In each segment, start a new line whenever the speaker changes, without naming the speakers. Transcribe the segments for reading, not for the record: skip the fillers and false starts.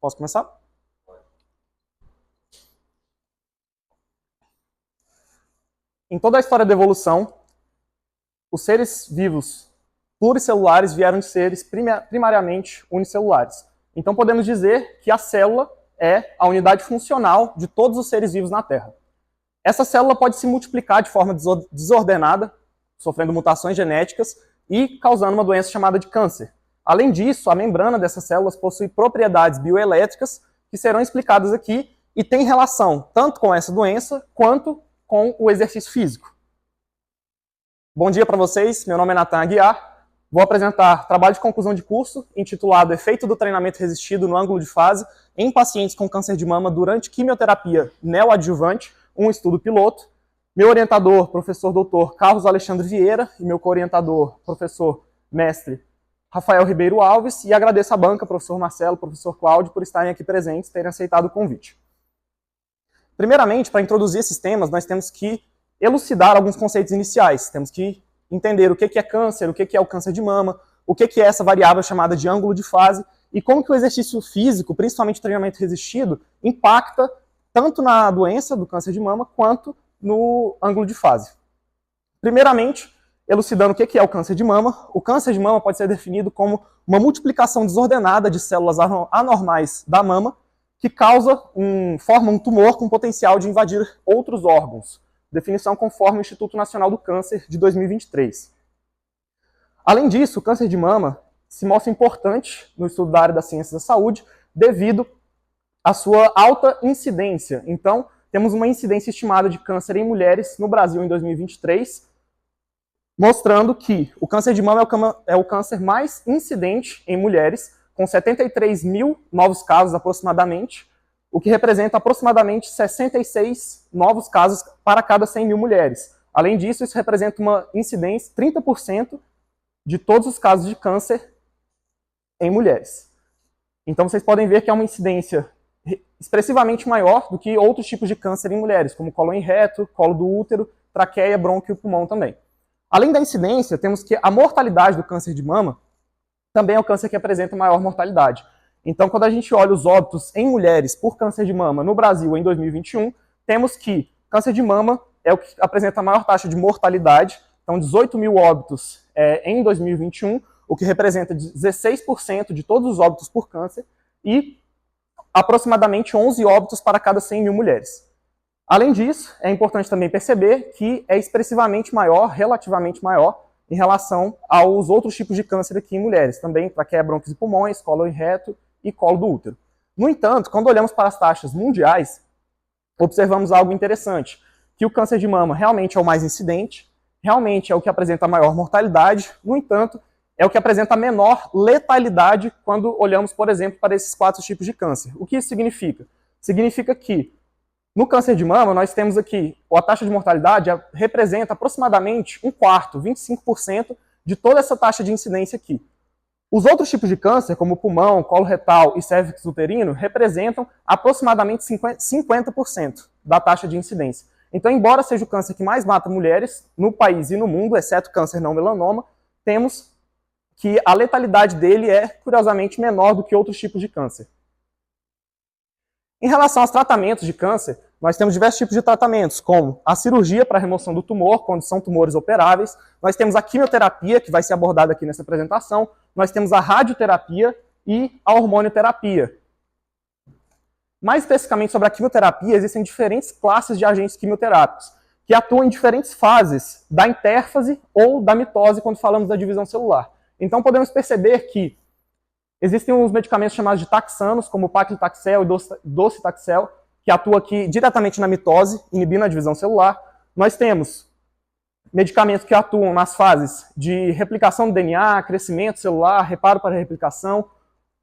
Posso começar? Em toda a história da evolução, os seres vivos pluricelulares vieram de seres primariamente unicelulares. Então podemos dizer que a célula é a unidade funcional de todos os seres vivos na Terra. Essa célula pode se multiplicar de forma desordenada, sofrendo mutações genéticas e causando uma doença chamada de câncer. Além disso, a membrana dessas células possui propriedades bioelétricas que serão explicadas aqui e tem relação tanto com essa doença quanto com o exercício físico. Bom dia para vocês, meu nome é Nathan Aguiar. Vou apresentar trabalho de conclusão de curso intitulado Efeito do treinamento resistido no ângulo de fase em pacientes com câncer de mama durante quimioterapia neoadjuvante, um estudo piloto. Meu orientador, professor doutor Carlos Alexandre Vieira, e meu co-orientador, professor mestre Rafael Ribeiro Alves, e agradeço à banca, professor Marcelo, professor Cláudio, por estarem aqui presentes e terem aceitado o convite. Primeiramente, para introduzir esses temas, nós temos que elucidar alguns conceitos iniciais. Temos que entender o que é câncer, o que é o câncer de mama, o que é essa variável chamada de ângulo de fase, e como que o exercício físico, principalmente o treinamento resistido, impacta tanto na doença do câncer de mama, quanto no ângulo de fase. Primeiramente, elucidando o que é o câncer de mama, o câncer de mama pode ser definido como uma multiplicação desordenada de células anormais da mama, que forma um tumor com potencial de invadir outros órgãos. Definição conforme o Instituto Nacional do Câncer de 2023. Além disso, o câncer de mama se mostra importante no estudo da área das ciências da saúde devido à sua alta incidência. Então, temos uma incidência estimada de câncer em mulheres no Brasil em 2023, mostrando que o câncer de mama é o câncer mais incidente em mulheres, com 73 mil novos casos aproximadamente, o que representa aproximadamente 66 novos casos para cada 100 mil mulheres. Além disso, isso representa uma incidência 30% de todos os casos de câncer em mulheres. Então vocês podem ver que é uma incidência expressivamente maior do que outros tipos de câncer em mulheres, como colo reto, colo do útero, traqueia, brônquio e pulmão também. Além da incidência, temos que a mortalidade do câncer de mama também é o câncer que apresenta maior mortalidade. Então, quando a gente olha os óbitos em mulheres por câncer de mama no Brasil em 2021, temos que câncer de mama é o que apresenta a maior taxa de mortalidade, então 18 mil óbitos em 2021, o que representa 16% de todos os óbitos por câncer e aproximadamente 11 óbitos para cada 100 mil mulheres. Além disso, é importante também perceber que é expressivamente maior, relativamente maior, em relação aos outros tipos de câncer aqui em mulheres, também traqueia, brônquios e pulmões, colo reto e colo do útero. No entanto, quando olhamos para as taxas mundiais, observamos algo interessante, que o câncer de mama realmente é o mais incidente, realmente é o que apresenta a maior mortalidade, no entanto, é o que apresenta a menor letalidade quando olhamos, por exemplo, para esses 4 tipos de câncer. O que isso significa? Significa que no câncer de mama, nós temos aqui, a taxa de mortalidade representa aproximadamente 1/4, 25% de toda essa taxa de incidência aqui. Os outros tipos de câncer, como pulmão, colo retal e cérvix uterino, representam aproximadamente 50% da taxa de incidência. Então, embora seja o câncer que mais mata mulheres no país e no mundo, exceto câncer não melanoma, temos que a letalidade dele é, curiosamente, menor do que outros tipos de câncer. Em relação aos tratamentos de câncer, nós temos diversos tipos de tratamentos, como a cirurgia para remoção do tumor, quando são tumores operáveis, nós temos a quimioterapia, que vai ser abordada aqui nessa apresentação, nós temos a radioterapia e a hormonioterapia. Mais especificamente sobre a quimioterapia, existem diferentes classes de agentes quimioterápicos, que atuam em diferentes fases da intérfase ou da mitose, quando falamos da divisão celular. Então podemos perceber que existem uns medicamentos chamados de taxanos, como o paclitaxel e docetaxel, que atuam aqui diretamente na mitose, inibindo a divisão celular. Nós temos medicamentos que atuam nas fases de replicação do DNA, crescimento celular, reparo para replicação,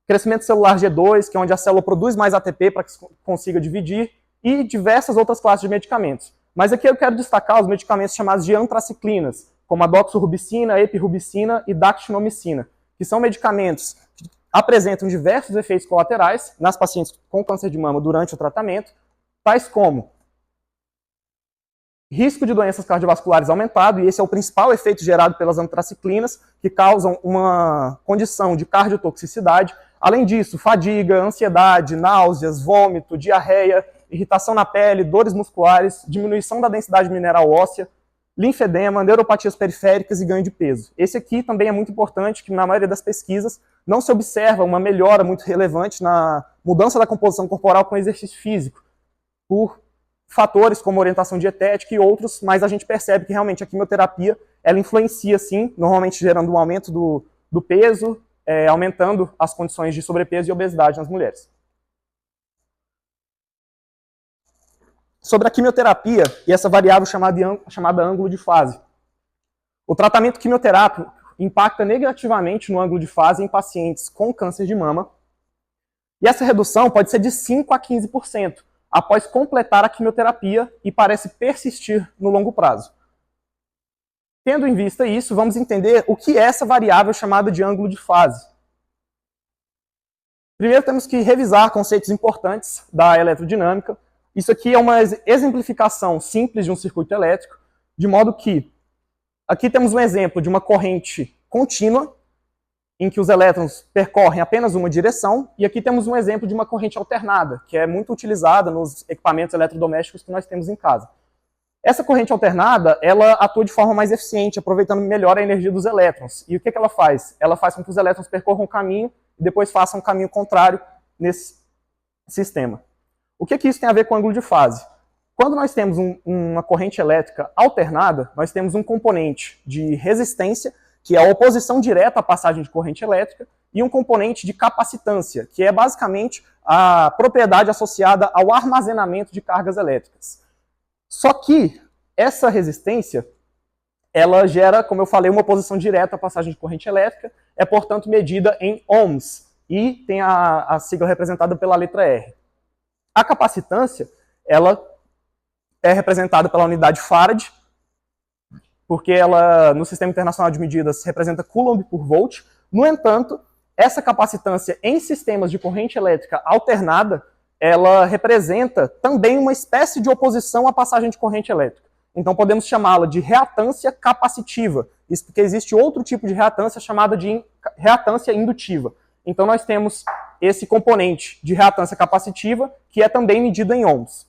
crescimento celular G2, que é onde a célula produz mais ATP para que consiga dividir, e diversas outras classes de medicamentos. Mas aqui eu quero destacar os medicamentos chamados de antraciclinas, como a doxorubicina, epirubicina e dactinomicina, que são medicamentos que apresentam diversos efeitos colaterais nas pacientes com câncer de mama durante o tratamento, tais como risco de doenças cardiovasculares aumentado, e esse é o principal efeito gerado pelas antraciclinas, que causam uma condição de cardiotoxicidade, Além disso, fadiga, ansiedade, náuseas, vômito, diarreia, irritação na pele, dores musculares, diminuição da densidade mineral óssea, linfedema, neuropatias periféricas e ganho de peso. Esse aqui também é muito importante, que na maioria das pesquisas não se observa uma melhora muito relevante na mudança da composição corporal com exercício físico, por fatores como orientação dietética e outros, mas a gente percebe que realmente a quimioterapia ela influencia sim, normalmente gerando um aumento do peso, aumentando as condições de sobrepeso e obesidade nas mulheres. Sobre a quimioterapia e essa variável chamada ângulo de fase. O tratamento quimioterápico impacta negativamente no ângulo de fase em pacientes com câncer de mama, e essa redução pode ser de 5 a 15% após completar a quimioterapia e parece persistir no longo prazo. Tendo em vista isso, vamos entender o que é essa variável chamada de ângulo de fase. Primeiro temos que revisar conceitos importantes da eletrodinâmica. Isso aqui é uma exemplificação simples de um circuito elétrico, de modo que aqui temos um exemplo de uma corrente contínua, em que os elétrons percorrem apenas uma direção, e aqui temos um exemplo de uma corrente alternada, que é muito utilizada nos equipamentos eletrodomésticos que nós temos em casa. Essa corrente alternada, ela atua de forma mais eficiente, aproveitando melhor a energia dos elétrons. E o que ela faz? Ela faz com que os elétrons percorram um caminho e depois façam um caminho contrário nesse sistema. O que isso tem a ver com o ângulo de fase? Quando nós temos uma corrente elétrica alternada, nós temos um componente de resistência, que é a oposição direta à passagem de corrente elétrica, e um componente de capacitância, que é basicamente a propriedade associada ao armazenamento de cargas elétricas. Só que essa resistência, ela gera, como eu falei, uma oposição direta à passagem de corrente elétrica, é, portanto, medida em ohms, e tem a sigla representada pela letra R. A capacitância, ela é representada pela unidade Farad, porque ela, no Sistema Internacional de Medidas, representa Coulomb por volt. No entanto, essa capacitância em sistemas de corrente elétrica alternada, ela representa também uma espécie de oposição à passagem de corrente elétrica. Então podemos chamá-la de reatância capacitiva, isso porque existe outro tipo de reatância chamada de reatância indutiva. Então nós temos esse componente de reatância capacitiva, que é também medido em ohms.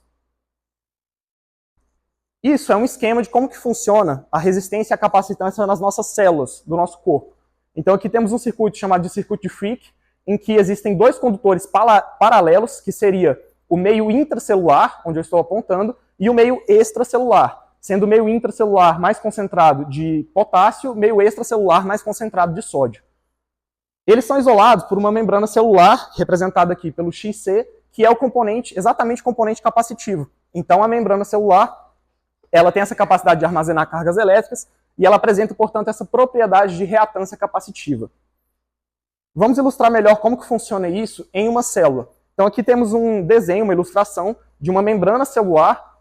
Isso é um esquema de como que funciona a resistência e a capacitância nas nossas células do nosso corpo. Então aqui temos um circuito chamado de circuito de Fick, em que existem dois condutores paralelos, que seria o meio intracelular, onde eu estou apontando, e o meio extracelular, sendo o meio intracelular mais concentrado de potássio, o meio extracelular mais concentrado de sódio. Eles são isolados por uma membrana celular, representada aqui pelo XC, que é o componente, exatamente o componente capacitivo. Então a membrana celular, ela tem essa capacidade de armazenar cargas elétricas, e ela apresenta, portanto, essa propriedade de reatância capacitiva. Vamos ilustrar melhor como que funciona isso em uma célula. Então aqui temos um desenho, uma ilustração de uma membrana celular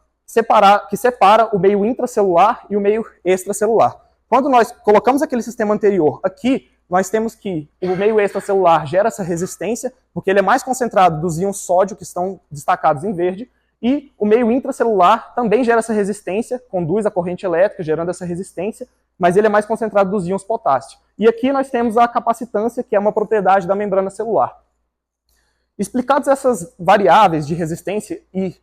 que separa o meio intracelular e o meio extracelular. Quando nós colocamos aquele sistema anterior aqui, nós temos que o meio extracelular gera essa resistência, porque ele é mais concentrado dos íons sódio, que estão destacados em verde, e o meio intracelular também gera essa resistência, conduz a corrente elétrica, gerando essa resistência, mas ele é mais concentrado dos íons potássio. E aqui nós temos a capacitância, que é uma propriedade da membrana celular. Explicadas essas variáveis de resistência e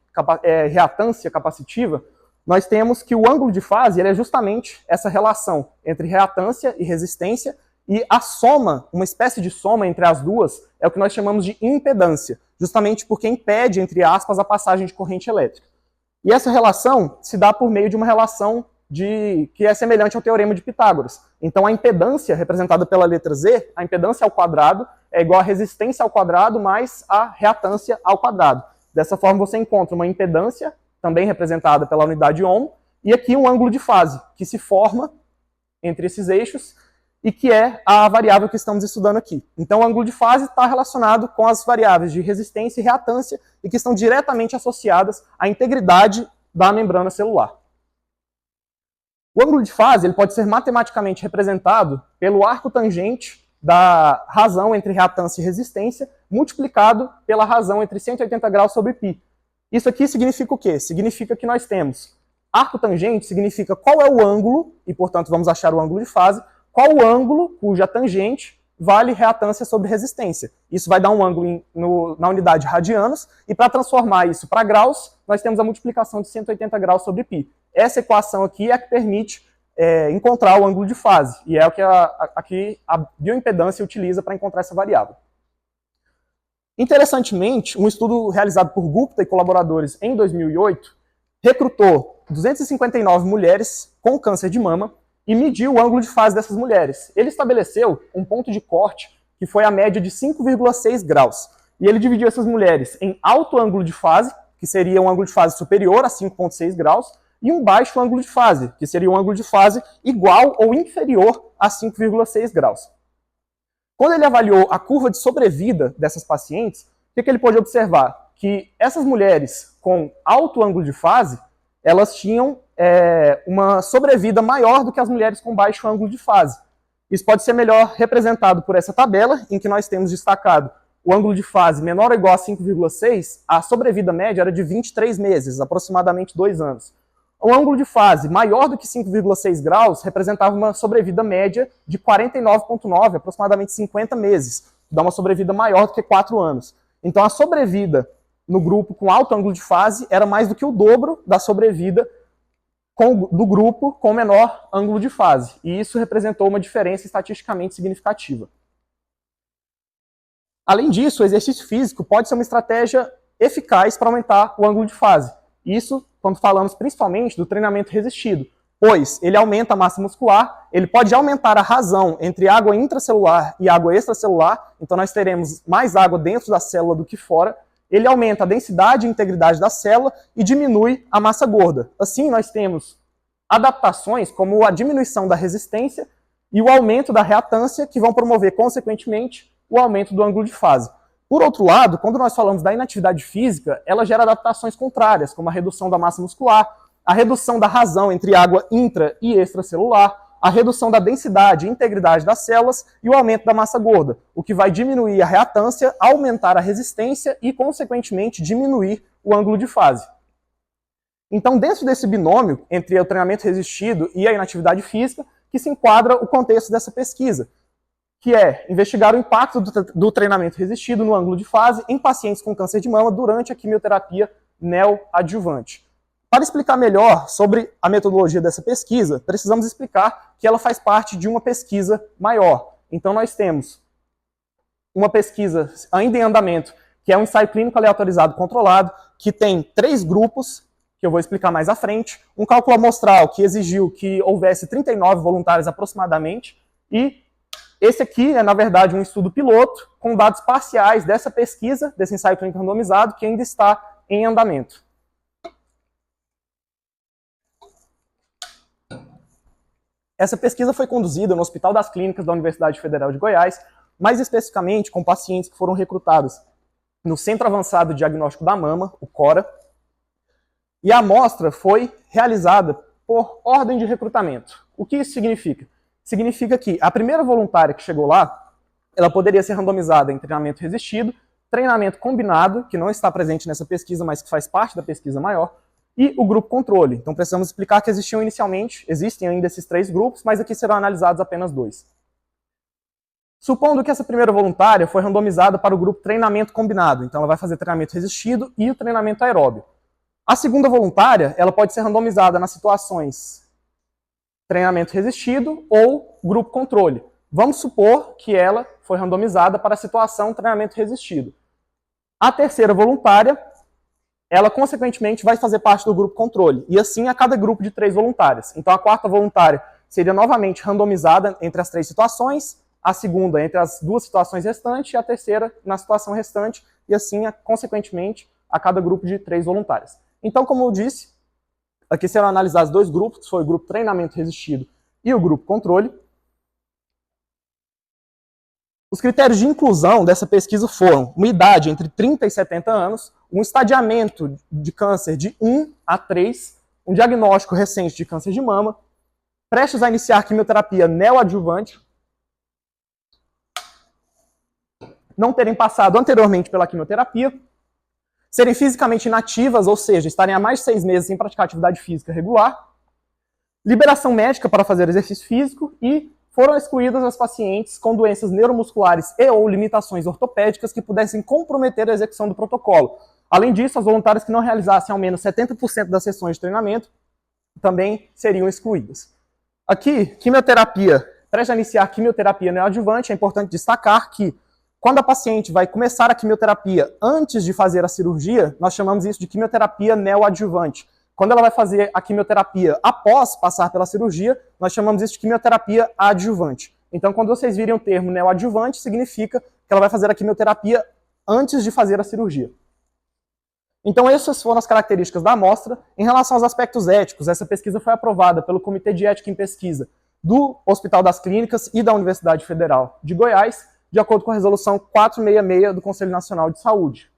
reatância capacitiva, nós temos que o ângulo de fase ele é justamente essa relação entre reatância e resistência, e a soma, uma espécie de soma entre as duas, é o que nós chamamos de impedância, justamente porque impede, entre aspas, a passagem de corrente elétrica. E essa relação se dá por meio de uma relação que é semelhante ao Teorema de Pitágoras. Então a impedância, representada pela letra Z, a impedância ao quadrado, é igual a resistência ao quadrado mais a reatância ao quadrado. Dessa forma você encontra uma impedância, também representada pela unidade ohm, e aqui um ângulo de fase, que se forma entre esses eixos, e que é a variável que estamos estudando aqui. Então o ângulo de fase está relacionado com as variáveis de resistência e reatância, e que estão diretamente associadas à integridade da membrana celular. O ângulo de fase ele pode ser matematicamente representado pelo arco tangente da razão entre reatância e resistência, multiplicado pela razão entre 180 graus sobre π. Isso aqui significa o quê? Significa que nós temos arco tangente, significa qual é o ângulo, e portanto vamos achar o ângulo de fase, qual o ângulo cuja tangente vale reatância sobre resistência. Isso vai dar um ângulo na unidade de radianos, e para transformar isso para graus, nós temos a multiplicação de 180 graus sobre π. Essa equação aqui é a que permite encontrar o ângulo de fase, e é o que a bioimpedância utiliza para encontrar essa variável. Interessantemente, um estudo realizado por Gupta e colaboradores em 2008 recrutou 259 mulheres com câncer de mama e mediu o ângulo de fase dessas mulheres. Ele estabeleceu um ponto de corte que foi a média de 5,6 graus. E ele dividiu essas mulheres em alto ângulo de fase, que seria um ângulo de fase superior a 5,6 graus, e um baixo ângulo de fase, que seria um ângulo de fase igual ou inferior a 5,6 graus. Quando ele avaliou a curva de sobrevida dessas pacientes, o que ele pôde observar? Que essas mulheres com alto ângulo de fase, elas tinham uma sobrevida maior do que as mulheres com baixo ângulo de fase. Isso pode ser melhor representado por essa tabela, em que nós temos destacado o ângulo de fase menor ou igual a 5,6, a sobrevida média era de 23 meses, aproximadamente 2 anos. O ângulo de fase maior do que 5,6 graus representava uma sobrevida média de 49,9, aproximadamente 50 meses. Dá uma sobrevida maior do que 4 anos. Então a sobrevida no grupo com alto ângulo de fase era mais do que o dobro da sobrevida do grupo com menor ângulo de fase. E isso representou uma diferença estatisticamente significativa. Além disso, o exercício físico pode ser uma estratégia eficaz para aumentar o ângulo de fase. Isso quando falamos principalmente do treinamento resistido, pois ele aumenta a massa muscular, ele pode aumentar a razão entre água intracelular e água extracelular, então nós teremos mais água dentro da célula do que fora. Ele aumenta a densidade e integridade da célula e diminui a massa gorda. Assim, nós temos adaptações como a diminuição da resistência e o aumento da reatância, que vão promover, consequentemente, o aumento do ângulo de fase. Por outro lado, quando nós falamos da inatividade física, ela gera adaptações contrárias, como a redução da massa muscular, a redução da razão entre água intra e extracelular, a redução da densidade e integridade das células e o aumento da massa gorda, o que vai diminuir a reatância, aumentar a resistência e, consequentemente, diminuir o ângulo de fase. Então, dentro desse binômio entre o treinamento resistido e a inatividade física, que se enquadra o contexto dessa pesquisa, que é investigar o impacto do treinamento resistido no ângulo de fase em pacientes com câncer de mama durante a quimioterapia neoadjuvante. Para explicar melhor sobre a metodologia dessa pesquisa, precisamos explicar que ela faz parte de uma pesquisa maior. Então nós temos uma pesquisa ainda em andamento, que é um ensaio clínico aleatorizado controlado, que tem 3 grupos, que eu vou explicar mais à frente, um cálculo amostral que exigiu que houvesse 39 voluntários aproximadamente, e esse aqui é, na verdade, um estudo piloto com dados parciais dessa pesquisa, desse ensaio clínico randomizado, que ainda está em andamento. Essa pesquisa foi conduzida no Hospital das Clínicas da Universidade Federal de Goiás, mais especificamente com pacientes que foram recrutados no Centro Avançado de Diagnóstico da Mama, o CORA, e a amostra foi realizada por ordem de recrutamento. O que isso significa? Significa que a primeira voluntária que chegou lá, ela poderia ser randomizada em treinamento resistido, treinamento combinado, que não está presente nessa pesquisa, mas que faz parte da pesquisa maior, e o grupo controle. Então precisamos explicar que existem ainda esses 3 grupos, mas aqui serão analisados apenas 2. Supondo que essa primeira voluntária foi randomizada para o grupo treinamento combinado, então ela vai fazer treinamento resistido e o treinamento aeróbio. A segunda voluntária, ela pode ser randomizada nas situações treinamento resistido ou grupo controle. Vamos supor que ela foi randomizada para a situação treinamento resistido. A terceira voluntária, ela consequentemente vai fazer parte do grupo controle, e assim a cada grupo de 3 voluntárias. Então a quarta voluntária seria novamente randomizada entre as 3 situações, a segunda entre as 2 situações restantes e a terceira na situação restante, e assim, consequentemente, a cada grupo de 3 voluntárias. Então, como eu disse, aqui serão analisados 2 grupos, que foi o grupo treinamento resistido e o grupo controle. Os critérios de inclusão dessa pesquisa foram uma idade entre 30 e 70 anos, um estadiamento de câncer de 1 a 3, um diagnóstico recente de câncer de mama, prestes a iniciar quimioterapia neoadjuvante, não terem passado anteriormente pela quimioterapia, serem fisicamente inativas, ou seja, estarem há mais de 6 meses sem praticar atividade física regular, liberação médica para fazer exercício físico e foram excluídas as pacientes com doenças neuromusculares e ou limitações ortopédicas que pudessem comprometer a execução do protocolo. Além disso, as voluntárias que não realizassem ao menos 70% das sessões de treinamento também seriam excluídas. Aqui, quimioterapia. Prestes a iniciar a quimioterapia neoadjuvante, é importante destacar que quando a paciente vai começar a quimioterapia antes de fazer a cirurgia, nós chamamos isso de quimioterapia neoadjuvante. Quando ela vai fazer a quimioterapia após passar pela cirurgia, nós chamamos isso de quimioterapia adjuvante. Então, quando vocês virem o termo neoadjuvante, significa que ela vai fazer a quimioterapia antes de fazer a cirurgia. Então, essas foram as características da amostra. Em relação aos aspectos éticos, essa pesquisa foi aprovada pelo Comitê de Ética em Pesquisa do Hospital das Clínicas e da Universidade Federal de Goiás, de acordo com a resolução 466 do Conselho Nacional de Saúde.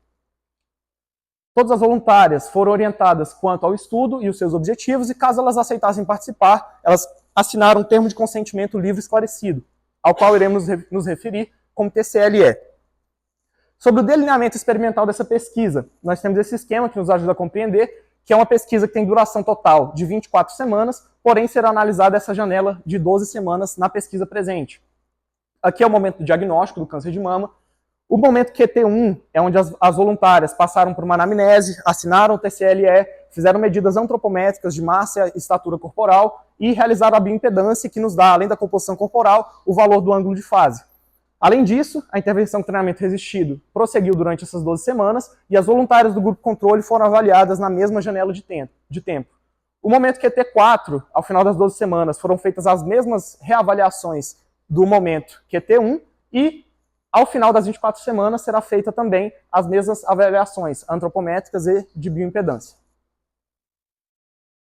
Todas as voluntárias foram orientadas quanto ao estudo e os seus objetivos, e caso elas aceitassem participar, elas assinaram um termo de consentimento livre esclarecido, ao qual iremos nos referir como TCLE. Sobre o delineamento experimental dessa pesquisa, nós temos esse esquema que nos ajuda a compreender que é uma pesquisa que tem duração total de 24 semanas, porém será analisada essa janela de 12 semanas na pesquisa presente. Aqui é o momento do diagnóstico do câncer de mama. O momento QT1 é onde as voluntárias passaram por uma anamnese, assinaram o TCLE, fizeram medidas antropométricas de massa e estatura corporal e realizaram a bioimpedância, que nos dá, além da composição corporal, o valor do ângulo de fase. Além disso, a intervenção com treinamento resistido prosseguiu durante essas 12 semanas e as voluntárias do grupo controle foram avaliadas na mesma janela de tempo. O momento QT4, ao final das 12 semanas, foram feitas as mesmas reavaliações do momento QT1 e, ao final das 24 semanas, será feita também as mesmas avaliações antropométricas e de bioimpedância.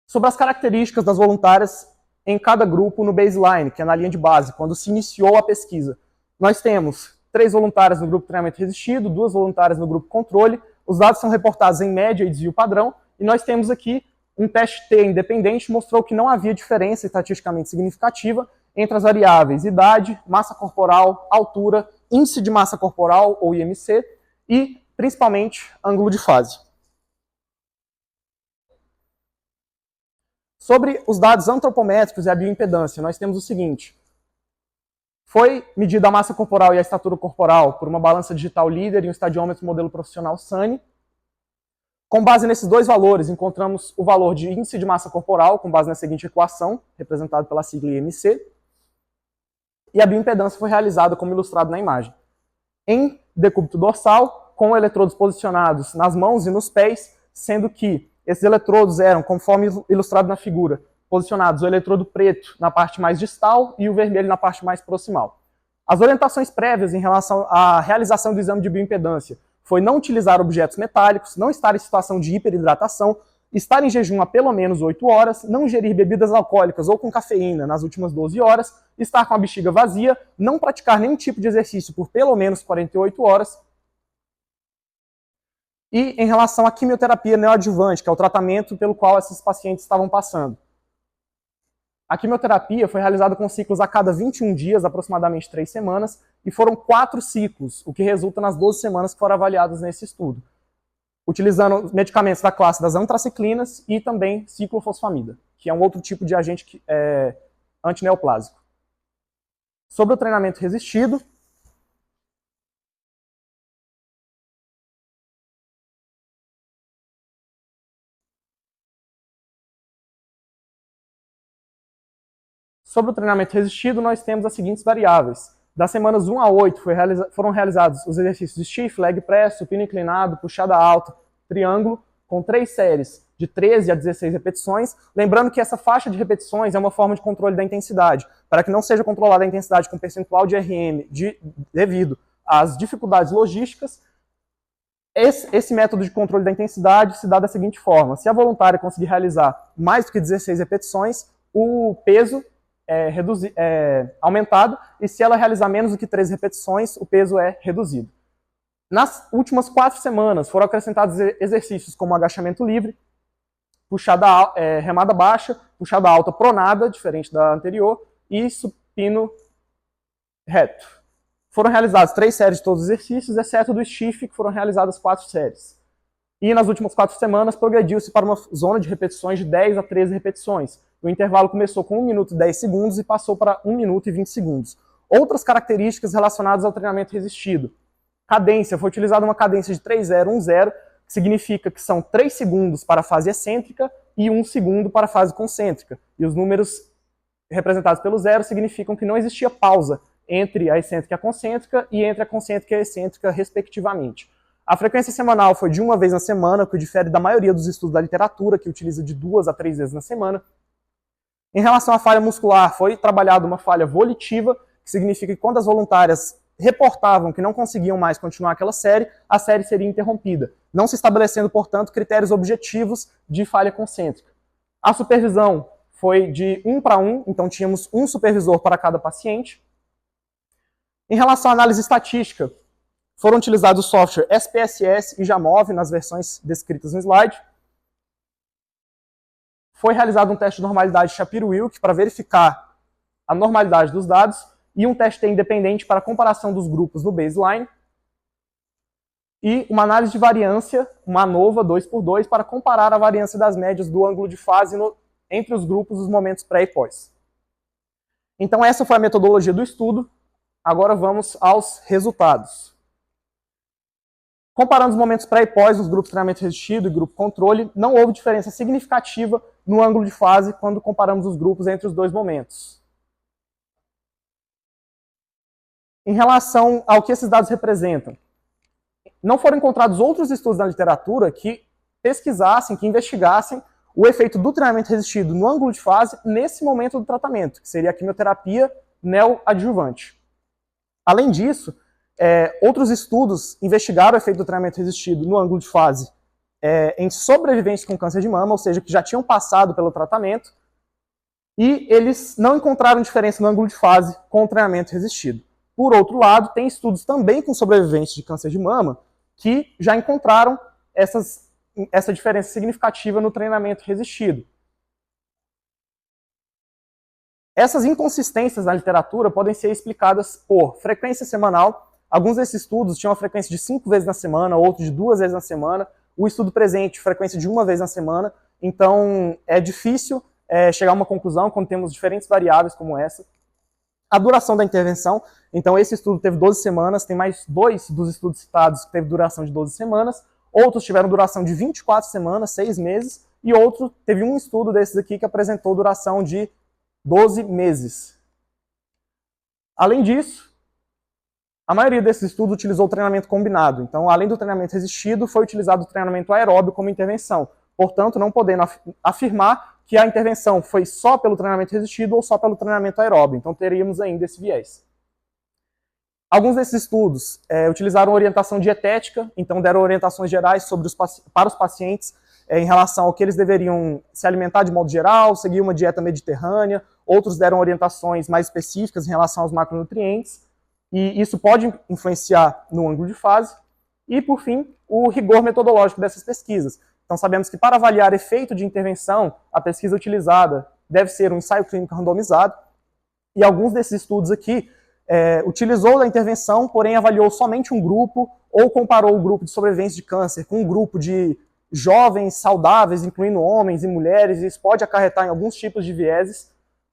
Sobre as características das voluntárias em cada grupo no baseline, que é na linha de base, quando se iniciou a pesquisa. Nós temos 3 voluntárias no grupo treinamento resistido, 2 voluntárias no grupo controle. Os dados são reportados em média e desvio padrão. E nós temos aqui um teste T independente, mostrou que não havia diferença estatisticamente significativa entre as variáveis idade, massa corporal, altura, índice de massa corporal, ou IMC, e, principalmente, ângulo de fase. Sobre os dados antropométricos e a bioimpedância, nós temos o seguinte. Foi medida a massa corporal e a estatura corporal por uma balança digital líder e um estadiômetro modelo profissional SANI. Com base nesses dois valores, encontramos o valor de índice de massa corporal, com base na seguinte equação, representado pela sigla IMC, e a bioimpedância foi realizada como ilustrado na imagem. Em decúbito dorsal, com eletrodos posicionados nas mãos e nos pés, sendo que esses eletrodos eram, conforme ilustrado na figura, posicionados o eletrodo preto na parte mais distal e o vermelho na parte mais proximal. As orientações prévias em relação à realização do exame de bioimpedância foi não utilizar objetos metálicos, não estar em situação de hiperidratação, estar em jejum há pelo menos 8 horas, não ingerir bebidas alcoólicas ou com cafeína nas últimas 12 horas, estar com a bexiga vazia, não praticar nenhum tipo de exercício por pelo menos 48 horas. E em relação à quimioterapia neoadjuvante, que é o tratamento pelo qual esses pacientes estavam passando. A quimioterapia foi realizada com ciclos a cada 21 dias, aproximadamente 3 semanas, e foram 4 ciclos, o que resulta nas 12 semanas que foram avaliadas nesse estudo, utilizando medicamentos da classe das antraciclinas e também ciclofosfamida, que é um outro tipo de agente antineoplásico. Sobre o treinamento resistido, nós temos as seguintes variáveis. Das semanas 1 a 8 foram realizados os exercícios de stiff, leg press, supino inclinado, puxada alta, triângulo, com 3 séries de 13 a 16 repetições. Lembrando que essa faixa de repetições é uma forma de controle da intensidade, para que não seja controlada a intensidade com percentual de RM devido às dificuldades logísticas. Esse método de controle da intensidade se dá da seguinte forma. Se a voluntária conseguir realizar mais do que 16 repetições, o peso é aumentado, e se ela realizar menos do que 3 repetições, o peso é reduzido. Nas últimas 4 semanas, foram acrescentados exercícios como agachamento livre, remada baixa, puxada alta pronada, diferente da anterior, e supino reto. Foram realizadas 3 séries de todos os exercícios, exceto do stiff, que foram realizadas 4 séries. E nas últimas 4 semanas, progrediu-se para uma zona de repetições de 10 a 13 repetições, O intervalo começou com 1 minuto e 10 segundos e passou para 1 minuto e 20 segundos. Outras características relacionadas ao treinamento resistido. Cadência, foi utilizada uma cadência de 3-0-1-0, que significa que são 3 segundos para a fase excêntrica e 1 segundo para a fase concêntrica. E os números representados pelo 0 significam que não existia pausa entre a excêntrica e a concêntrica e entre a concêntrica e a excêntrica, respectivamente. A frequência semanal foi de 1 vez na semana, que difere da maioria dos estudos da literatura, que utiliza de 2 a 3 vezes na semana. Em relação à falha muscular, foi trabalhada uma falha volitiva, que significa que quando as voluntárias reportavam que não conseguiam mais continuar aquela série, a série seria interrompida, não se estabelecendo, portanto, critérios objetivos de falha concêntrica. A supervisão foi de 1 para 1, então tínhamos um supervisor para cada paciente. Em relação à análise estatística, foram utilizados o software SPSS e Jamov nas versões descritas no slide. Foi realizado um teste de normalidade Shapiro-Wilk para verificar a normalidade dos dados e um teste independente para comparação dos grupos no baseline. E uma análise de variância, uma ANOVA 2x2, para comparar a variância das médias do ângulo de fase entre os grupos nos momentos pré e pós. Então essa foi a metodologia do estudo. Agora vamos aos resultados. Comparando os momentos pré e pós dos grupos treinamento resistido e grupo controle, não houve diferença significativa no ângulo de fase quando comparamos os grupos entre os dois momentos. Em relação ao que esses dados representam, não foram encontrados outros estudos na literatura que pesquisassem, que investigassem o efeito do treinamento resistido no ângulo de fase nesse momento do tratamento, que seria a quimioterapia neoadjuvante. Além disso, outros estudos investigaram o efeito do treinamento resistido no ângulo de fase em sobreviventes com câncer de mama, ou seja, que já tinham passado pelo tratamento, e eles não encontraram diferença no ângulo de fase com o treinamento resistido. Por outro lado, tem estudos também com sobreviventes de câncer de mama que já encontraram essa diferença significativa no treinamento resistido. Essas inconsistências na literatura podem ser explicadas por frequência semanal. Alguns desses estudos tinham uma frequência de 5 vezes na semana, outros de 2 vezes na semana. O estudo presente, frequência de 1 vez na semana. Então, é difícil chegar a uma conclusão quando temos diferentes variáveis como essa. A duração da intervenção, então esse estudo teve 12 semanas, tem mais 2 dos estudos citados que teve duração de 12 semanas, outros tiveram duração de 24 semanas, 6 meses, e outro teve um estudo desses aqui que apresentou duração de 12 meses. Além disso, a maioria desses estudos utilizou o treinamento combinado, então além do treinamento resistido, foi utilizado o treinamento aeróbio como intervenção, portanto não podendo afirmar que a intervenção foi só pelo treinamento resistido ou só pelo treinamento aeróbio. Então teríamos ainda esse viés. Alguns desses estudos utilizaram orientação dietética, então deram orientações gerais para os pacientes em relação ao que eles deveriam se alimentar de modo geral, seguir uma dieta mediterrânea. Outros deram orientações mais específicas em relação aos macronutrientes, e isso pode influenciar no ângulo de fase. E, por fim, o rigor metodológico dessas pesquisas. Então sabemos que para avaliar efeito de intervenção, a pesquisa utilizada deve ser um ensaio clínico randomizado, e alguns desses estudos aqui utilizou a intervenção, porém avaliou somente um grupo, ou comparou o grupo de sobreviventes de câncer com um grupo de jovens saudáveis, incluindo homens e mulheres, e isso pode acarretar em alguns tipos de vieses.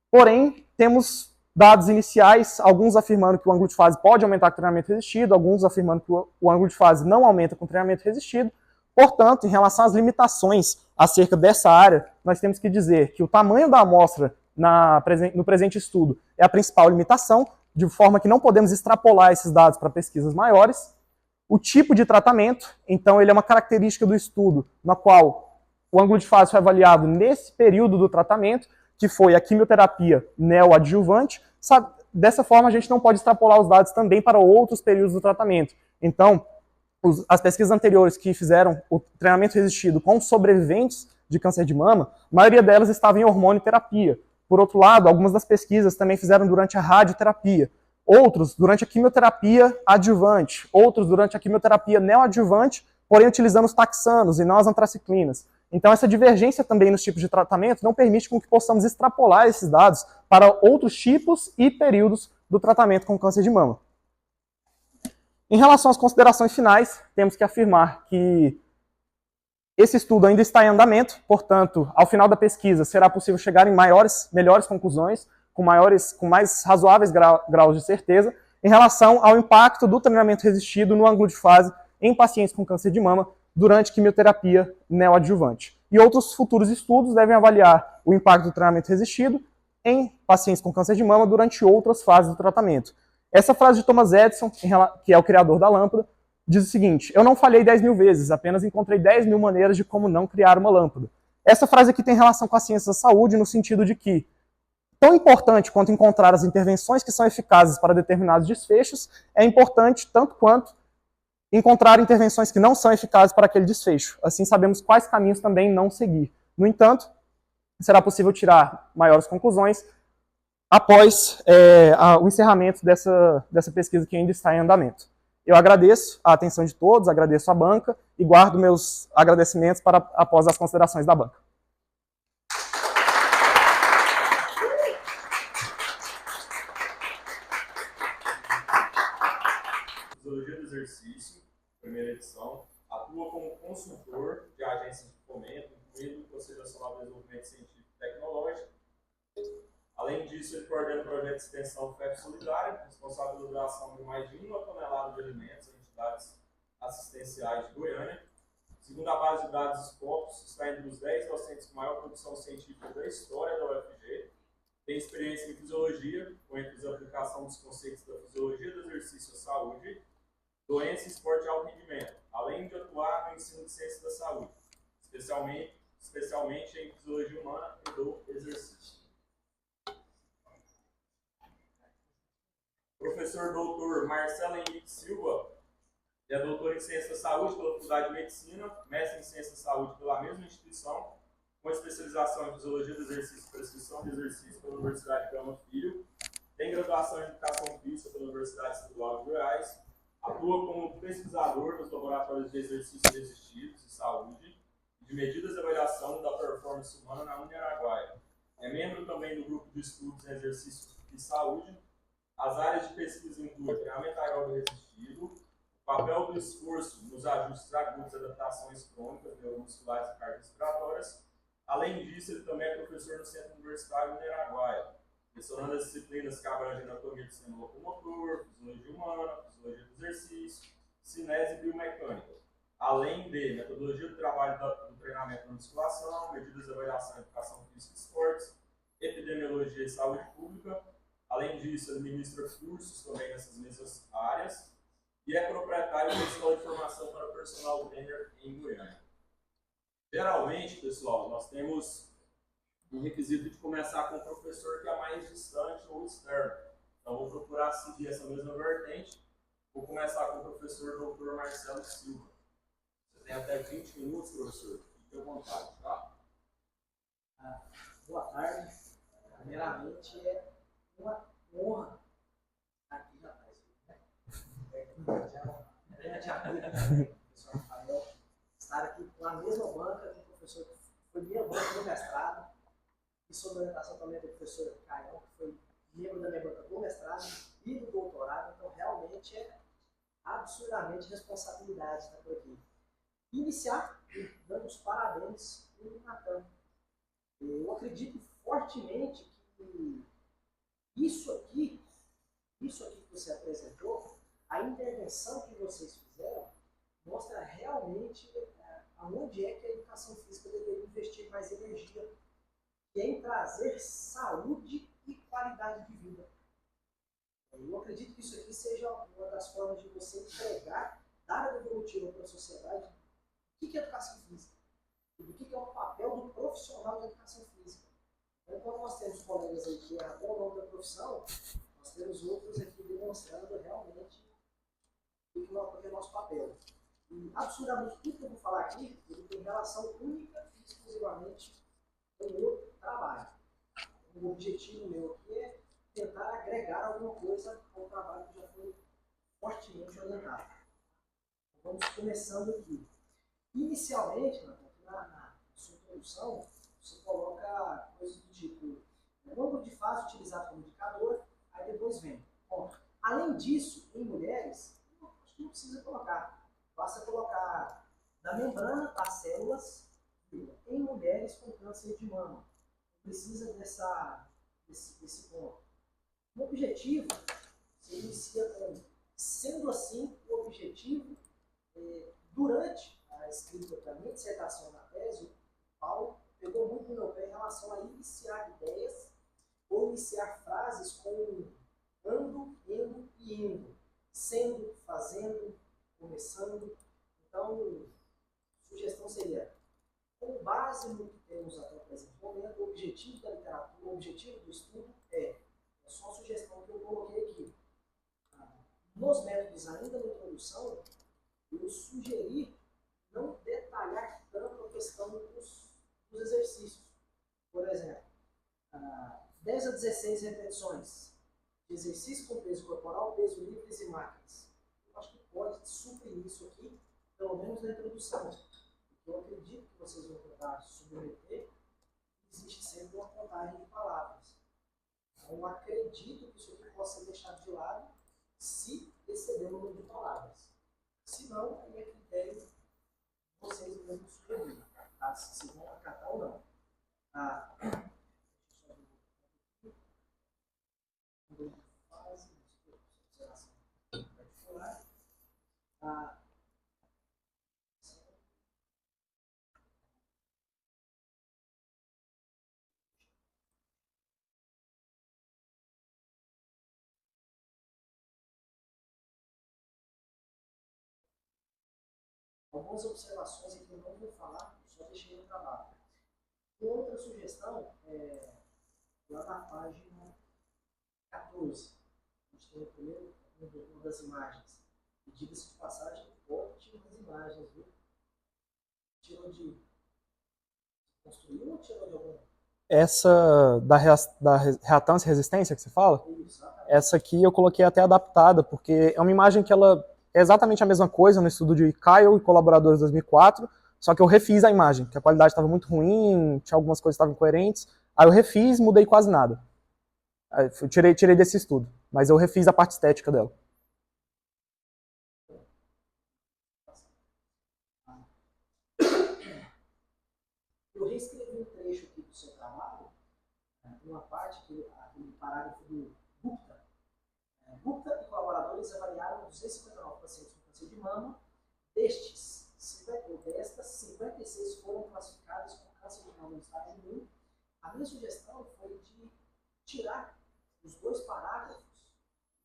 Porém, temos dados iniciais, alguns afirmando que o ângulo de fase pode aumentar com treinamento resistido, alguns afirmando que o ângulo de fase não aumenta com treinamento resistido. Portanto, em relação às limitações acerca dessa área, nós temos que dizer que o tamanho da amostra no presente estudo é a principal limitação, de forma que não podemos extrapolar esses dados para pesquisas maiores. O tipo de tratamento, então, ele é uma característica do estudo, na qual o ângulo de fase foi avaliado nesse período do tratamento, que foi a quimioterapia neoadjuvante. Dessa forma, a gente não pode extrapolar os dados também para outros períodos do tratamento. Então, as pesquisas anteriores que fizeram o treinamento resistido com sobreviventes de câncer de mama, a maioria delas estava em hormonioterapia. Por outro lado, algumas das pesquisas também fizeram durante a radioterapia, outros durante a quimioterapia adjuvante, outros durante a quimioterapia neoadjuvante, porém utilizando os taxanos e não as antraciclinas. Então essa divergência também nos tipos de tratamento não permite com que possamos extrapolar esses dados para outros tipos e períodos do tratamento com câncer de mama. Em relação às considerações finais, temos que afirmar que Esse estudo ainda está em andamento, portanto, ao final da pesquisa, será possível chegar em melhores conclusões, com mais razoáveis graus de certeza, em relação ao impacto do treinamento resistido no ângulo de fase em pacientes com câncer de mama durante quimioterapia neoadjuvante. E outros futuros estudos devem avaliar o impacto do treinamento resistido em pacientes com câncer de mama durante outras fases do tratamento. Essa frase de Thomas Edison, que é o criador da lâmpada, diz o seguinte: eu não falhei 10.000 vezes, apenas encontrei 10.000 maneiras de como não criar uma lâmpada. Essa frase aqui tem relação com a ciência da saúde, no sentido de que, tão importante quanto encontrar as intervenções que são eficazes para determinados desfechos, é importante tanto quanto encontrar intervenções que não são eficazes para aquele desfecho. Assim, sabemos quais caminhos também não seguir. No entanto, será possível tirar maiores conclusões após o encerramento dessa pesquisa que ainda está em andamento. Eu agradeço a atenção de todos, agradeço a banca e guardo meus agradecimentos para após as considerações da banca.
Fisiologia do Exercício, primeira edição, atua como consultor de agências de fomento, incluindo o Conselho Nacional de Desenvolvimento Científico e Tecnológico. Além disso, ele coordena o projeto de extensão FEP Solidário, responsável pela doação de mais de 1 tonelada de alimentos a entidades assistenciais de Goiânia. Segundo a base de dados Scopus, está entre os 10 docentes com maior produção científica da história da UFG. Tem experiência em fisiologia, com ênfase na aplicação dos conceitos da fisiologia do exercício à saúde, doença, esporte e alto rendimento, além de atuar no ensino de ciência da saúde, especialmente em fisiologia humana e do exercício. Professor doutor Marcelo Henrique Silva é doutor em Ciência da Saúde pela Faculdade de Medicina, mestre em Ciência da Saúde pela mesma instituição, com especialização em Fisiologia do Exercício e Prescrição de Exercício pela Universidade de Gama Filho, tem graduação em Educação Física pela Universidade Estadual de Goiás, atua como pesquisador nos laboratórios de exercícios resistidos e saúde e de medidas de avaliação da performance humana na Uniaraguaia. É membro também do grupo de estudos em exercício e saúde. As áreas de pesquisa incluem treinamento aeróbico resistido, o papel do esforço nos ajustes agudos e adaptações crônicas, neuromusculares e cardiorrespiratórias. Além disso, ele também é professor no Centro Universitário de Uniaraguaia, lecionando as disciplinas que abrangem anatomia do sistema locomotor, fisiologia humana, fisiologia do exercício, cinese e biomecânica, além de metodologia do trabalho do treinamento na musculação, medidas de avaliação e educação física e esportes, epidemiologia e saúde pública. Além disso, ele ministra cursos também nessas mesmas áreas e é proprietário da Escola de Formação para Personal Trainer em Goiânia. Geralmente, pessoal, nós temos um requisito de começar com o professor que é mais distante ou externo. Então, vou procurar seguir essa mesma vertente. Vou começar com o professor Dr. Marcelo Silva. Você tem até 20 minutos, professor. Fique à vontade, tá?
Boa tarde. Primeiramente, é uma honra estar aqui, rapaz. Grande amigo, professor Rafael, estar aqui com a mesma banca com o professor que foi minha banca do mestrado, e sob orientação também do professor Caio, que foi membro da minha banca do mestrado e do doutorado. Então, realmente é absurdamente responsabilidade estar por aqui. Iniciar dando os parabéns para o Natan. Eu acredito fortemente que isso aqui que você apresentou, a intervenção que vocês fizeram, mostra realmente aonde é que a educação física deveria investir mais energia, que é em trazer saúde e qualidade de vida. Eu acredito que isso aqui seja uma das formas de você entregar, dar a devolutiva para a sociedade, o que é educação física, e do que é o papel do profissional de educação física. Então, quando nós temos colegas aí que é o nome da profissão, nós temos outros aqui demonstrando realmente o que é o nosso papel. E absurdamente tudo que eu vou falar aqui, ele tem relação única e exclusivamente com o meu trabalho. O objetivo meu aqui é tentar agregar alguma coisa ao trabalho que já foi fortemente orientado. Então, vamos começando aqui. Inicialmente, na sua introdução, você coloca coisas do tipo número de fase utilizado como indicador, aí depois vem. Bom, além disso, em mulheres, acho que não precisa colocar. Basta colocar da membrana das células em mulheres com câncer de mama. Precisa desse ponto. O objetivo, se inicia com, sendo assim, o objetivo, durante a escrita da minha dissertação na tese, o Paulo pegou muito no meu pé em relação a iniciar ideias ou iniciar frases com ando, indo e indo, sendo, fazendo, começando. Então, a sugestão seria, com base no que temos até o presente momento, o objetivo da literatura, o objetivo do estudo é só uma sugestão que eu coloquei aqui. Nos métodos, ainda na introdução, eu sugeri não detalhar tanto a questão dos exercícios. Por exemplo, 10 a 16 repetições de exercício com peso corporal, peso livres e máquinas. Eu acho que pode suprir isso aqui, pelo menos na introdução. Eu acredito que vocês vão tentar submeter, existe sempre uma contagem de palavras. Então, eu acredito que isso aqui possa ser deixado de lado se exceder o número de palavras. Se não, aí é critério de vocês mesmos sugerirem, tá? Se vão acatar ou não. Algumas observações aqui eu não vou falar, só deixei no trabalho. Outra sugestão é lá na página 14. A gente tem o primeiro uma das imagens. E diga-se de passagem, ótimas imagens, viu? Tirou de construir ou tirou de algum?
Essa da reatância e resistência que você fala,
Isso,
essa aqui eu coloquei até adaptada, porque é uma imagem que ela é exatamente a mesma coisa no estudo de Kyle e colaboradores de 2004, só que eu refiz a imagem, que a qualidade estava muito ruim, tinha algumas coisas que estavam incoerentes, aí eu refiz, mudei quase nada. Aí eu tirei desse estudo, mas eu refiz a parte estética dela.
Eu reescrevi um trecho aqui do seu trabalho, uma parte, aquele parágrafo do Gupta. Gupta e colaboradores avaliaram 259 pacientes com câncer de mama. Destas, 56 foram classificadas com câncer de mama no estágio 1. A minha sugestão foi de tirar os 2 parágrafos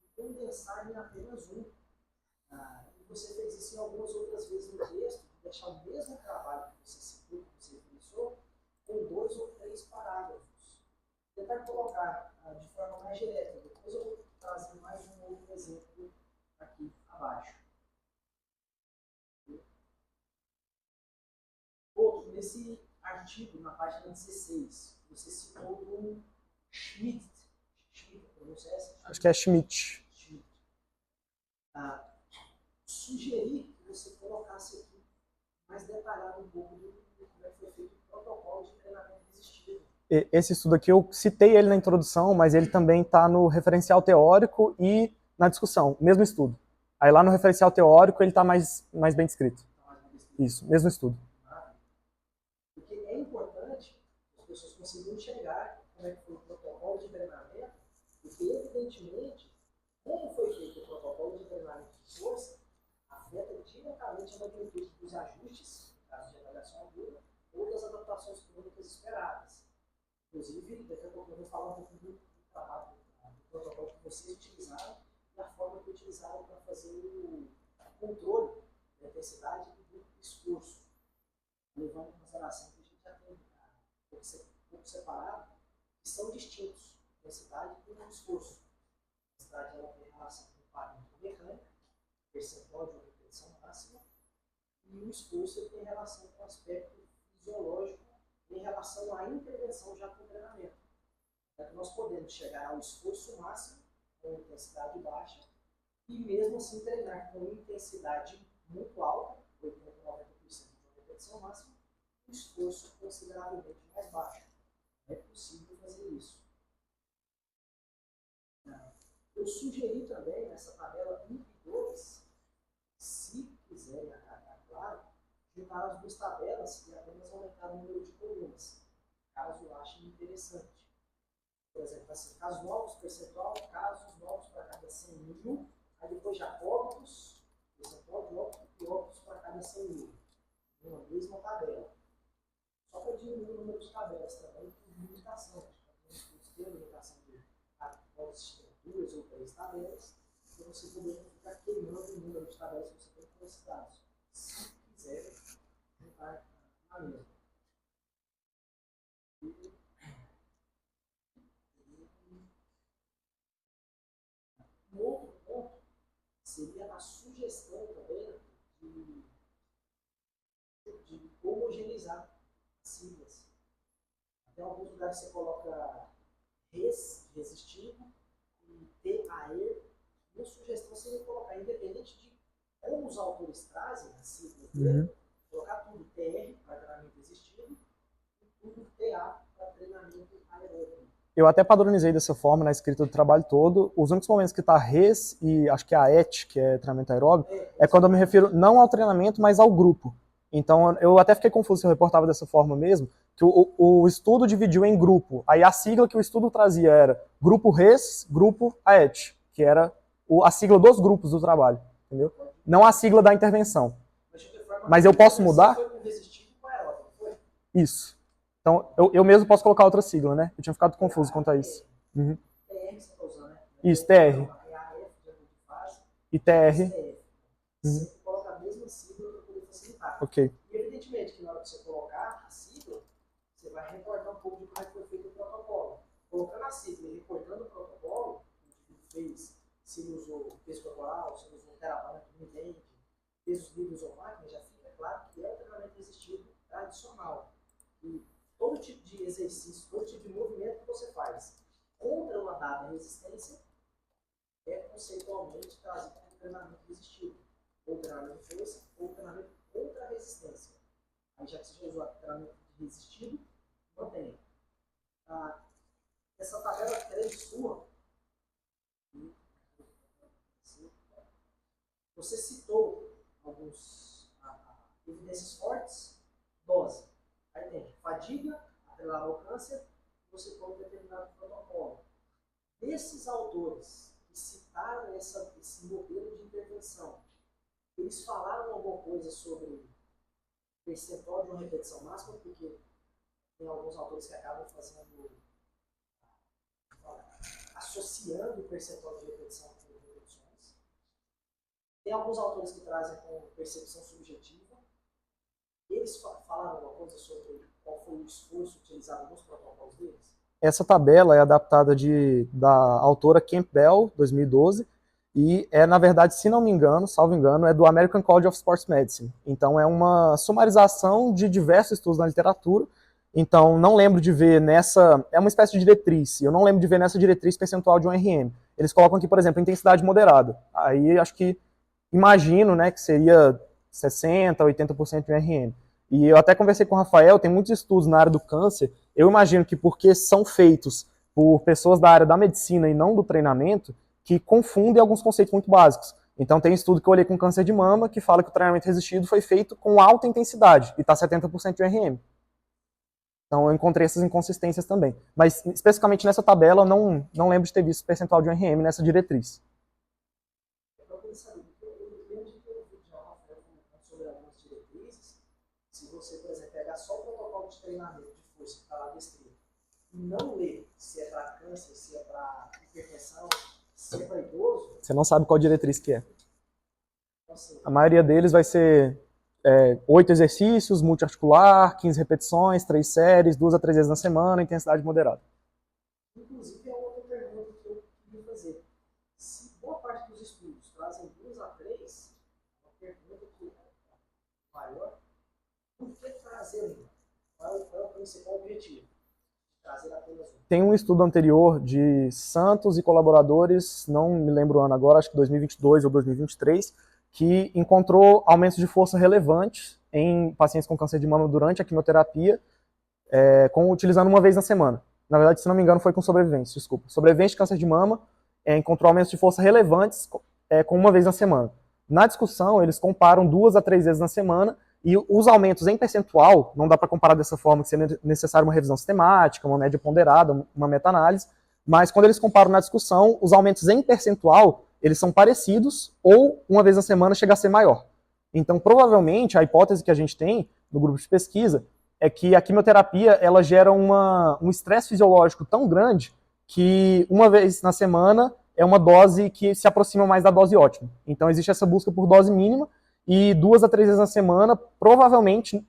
e condensar em apenas um. E você fez isso em algumas outras vezes no texto, deixar o mesmo trabalho que você citou, que você pensou, com 2 ou 3 parágrafos. Tentar colocar de forma mais direta. Depois eu vou trazer mais um outro exemplo aqui abaixo. Outro, nesse artigo, na página 16, você citou do Schmidt. Schmidt, pronuncia essa?
Acho que é Schmidt.
Schmidt. Sugeri que você colocasse aqui mais detalhado um pouco do como é que foi feito o protocolo de treinamento resistivo.
Esse estudo aqui eu citei ele na introdução, mas ele também está no referencial teórico e na discussão, mesmo estudo. Aí lá no referencial teórico ele está mais bem descrito. Isso, mesmo estudo.
Porque é importante as pessoas conseguirem enxergar como é que foi o protocolo de treinamento, porque evidentemente, como foi feito o protocolo de treinamento de força, afeta diretamente a magnitude dos ajustes, no caso de avaliação aguda, ou das adaptações clínicas esperadas. Inclusive, daqui a pouco eu vou falar um pouco do trabalho, do protocolo que vocês utilizaram e a forma que utilizaram para fazer o controle da intensidade e do esforço, levando em consideração que a gente já tem um pouco separado, que são distintos, intensidade e o esforço. A intensidade ela tem relação com o parâmetro mecânico, percentual de uma repetição máxima, e o esforço ele tem relação com o aspecto fisiológico em relação à intervenção já com o treinamento. É que nós podemos chegar ao esforço máximo com intensidade baixa e mesmo assim treinar com intensidade muito alta, 80 a 90% de uma repetição máxima, um esforço consideravelmente mais baixo. É possível fazer isso. Eu sugeri também nessa tabela 1 e 2, se quiserem acatar, claro, juntaram as duas tabelas e apenas aumentaram o número de colunas, caso achem interessante. Por exemplo, assim, casos novos, percentual, casos novos para cada 100 mil, aí depois já óbitos, percentual de óbitos e óbitos para cada 100 mil. Uma mesma tabela. Só para diminuir o número de tabelas também, por limitação. Tem limitação de pode existir 2 ou 3 tabelas, para você poder ficar queimando o número de tabelas que você tem com esses dados. Se quiser, juntar na mesma. Um outro ponto seria a sugestão também de homogeneizar siglas. Em alguns lugares você coloca resistivo e TAE. Minha sugestão seria colocar, independente de como os autores trazem as siglas dele, colocar tudo TR para treinamento resistivo e tudo TA para treinamento aeróbico.
Eu até padronizei dessa forma na escrita do trabalho todo. Os únicos momentos que está res e acho que a ET, que é treinamento aeróbico, é quando eu me refiro não ao treinamento, mas ao grupo. Então eu até fiquei confuso se eu reportava dessa forma mesmo, que o estudo dividiu em grupo. Aí a sigla que o estudo trazia era grupo res, grupo AET, que era a sigla dos grupos do trabalho, entendeu? Não a sigla da intervenção. Mas eu posso mudar? Isso. Então, eu mesmo posso colocar outra sigla, né? Eu tinha ficado confuso quanto a isso.
TR você está usando, né?
Isso, TR. E TR.
Você coloca a mesma sigla para poder facilitar.
Ok.
E evidentemente que na hora que você colocar a sigla, você vai recordar um pouco de como foi feito o protocolo. Colocando a sigla e reportando o protocolo, o que fez, se ele usou peso corporal, se ele usou terapêutico ninguém, pesos livres ou máquina, já fica claro que é o treinamento resistivo tradicional. E todo tipo de exercício, todo tipo de movimento que você faz contra uma dada resistência é conceitualmente trazido como treinamento resistivo. Ou treinamento de força, ou treinamento contra a resistência. Aí já que você já usou treinamento resistivo, mantém. Essa tabela é de sua. Você citou alguns evidências fortes, dose. Aí tem fadiga, atrelada ao câncer, você põe um determinado protocolo. Desses autores que citaram esse modelo de intervenção, eles falaram alguma coisa sobre percentual de uma repetição máxima, porque tem alguns autores que acabam associando o percentual de repetição com repetições. Tem alguns autores que trazem com percepção subjetiva. Eles falaram alguma coisa sobre qual foi o esforço utilizado nos protocolos deles?
Essa tabela é adaptada da autora Campbell, 2012, e é, na verdade, se não me engano, salvo engano, é do American College of Sports Medicine. Então é uma sumarização de diversos estudos na literatura. Então não lembro de ver nessa... É uma espécie de diretriz. Eu não lembro de ver nessa diretriz percentual de um RM. Eles colocam aqui, por exemplo, intensidade moderada. Aí acho que, imagino, né, que seria 60%, 80% de um RM. E eu até conversei com o Rafael, tem muitos estudos na área do câncer. Eu imagino que porque são feitos por pessoas da área da medicina e não do treinamento, que confundem alguns conceitos muito básicos. Então tem estudo que eu olhei com câncer de mama que fala que o treinamento resistido foi feito com alta intensidade e está 70% de RM. Então eu encontrei essas inconsistências também. Mas especificamente nessa tabela eu não lembro de ter visto percentual de RM nessa diretriz.
Se você, por exemplo, pegar só o protocolo de treinamento de força que está lá descrito e não ler se é para câncer, se é para hipertensão, se é para idoso...
Você não sabe qual diretriz que é.
Assim,
a maioria deles vai ser 8 exercícios, multiarticular, 15 repetições, 3 séries, 2 a 3 vezes na semana, intensidade moderada.
Inclusive, é outra pergunta que eu queria fazer. Se boa parte dos estudos trazem 2 a 3, uma pergunta que é maior, por que trazer ainda? Qual é o principal objetivo? Trazer apenas um.
Tem um estudo anterior de Santos e colaboradores, não me lembro o ano agora, acho que 2022 ou 2023, que encontrou aumentos de força relevantes em pacientes com câncer de mama durante a quimioterapia, utilizando uma vez na semana. Na verdade, se não me engano, foi com sobreviventes, desculpa. Sobreviventes de câncer de mama encontrou aumentos de força relevantes com uma vez na semana. Na discussão, eles comparam 2 a 3 vezes na semana E os aumentos em percentual, não dá para comparar dessa forma, que seria necessário uma revisão sistemática, uma média ponderada, uma meta-análise, mas quando eles comparam na discussão, os aumentos em percentual, eles são parecidos ou, uma vez na semana, chega a ser maior. Então, provavelmente, a hipótese que a gente tem no grupo de pesquisa é que a quimioterapia ela gera um estresse fisiológico tão grande que uma vez na semana é uma dose que se aproxima mais da dose ótima. Então, existe essa busca por dose mínima e 2 a 3 vezes na semana provavelmente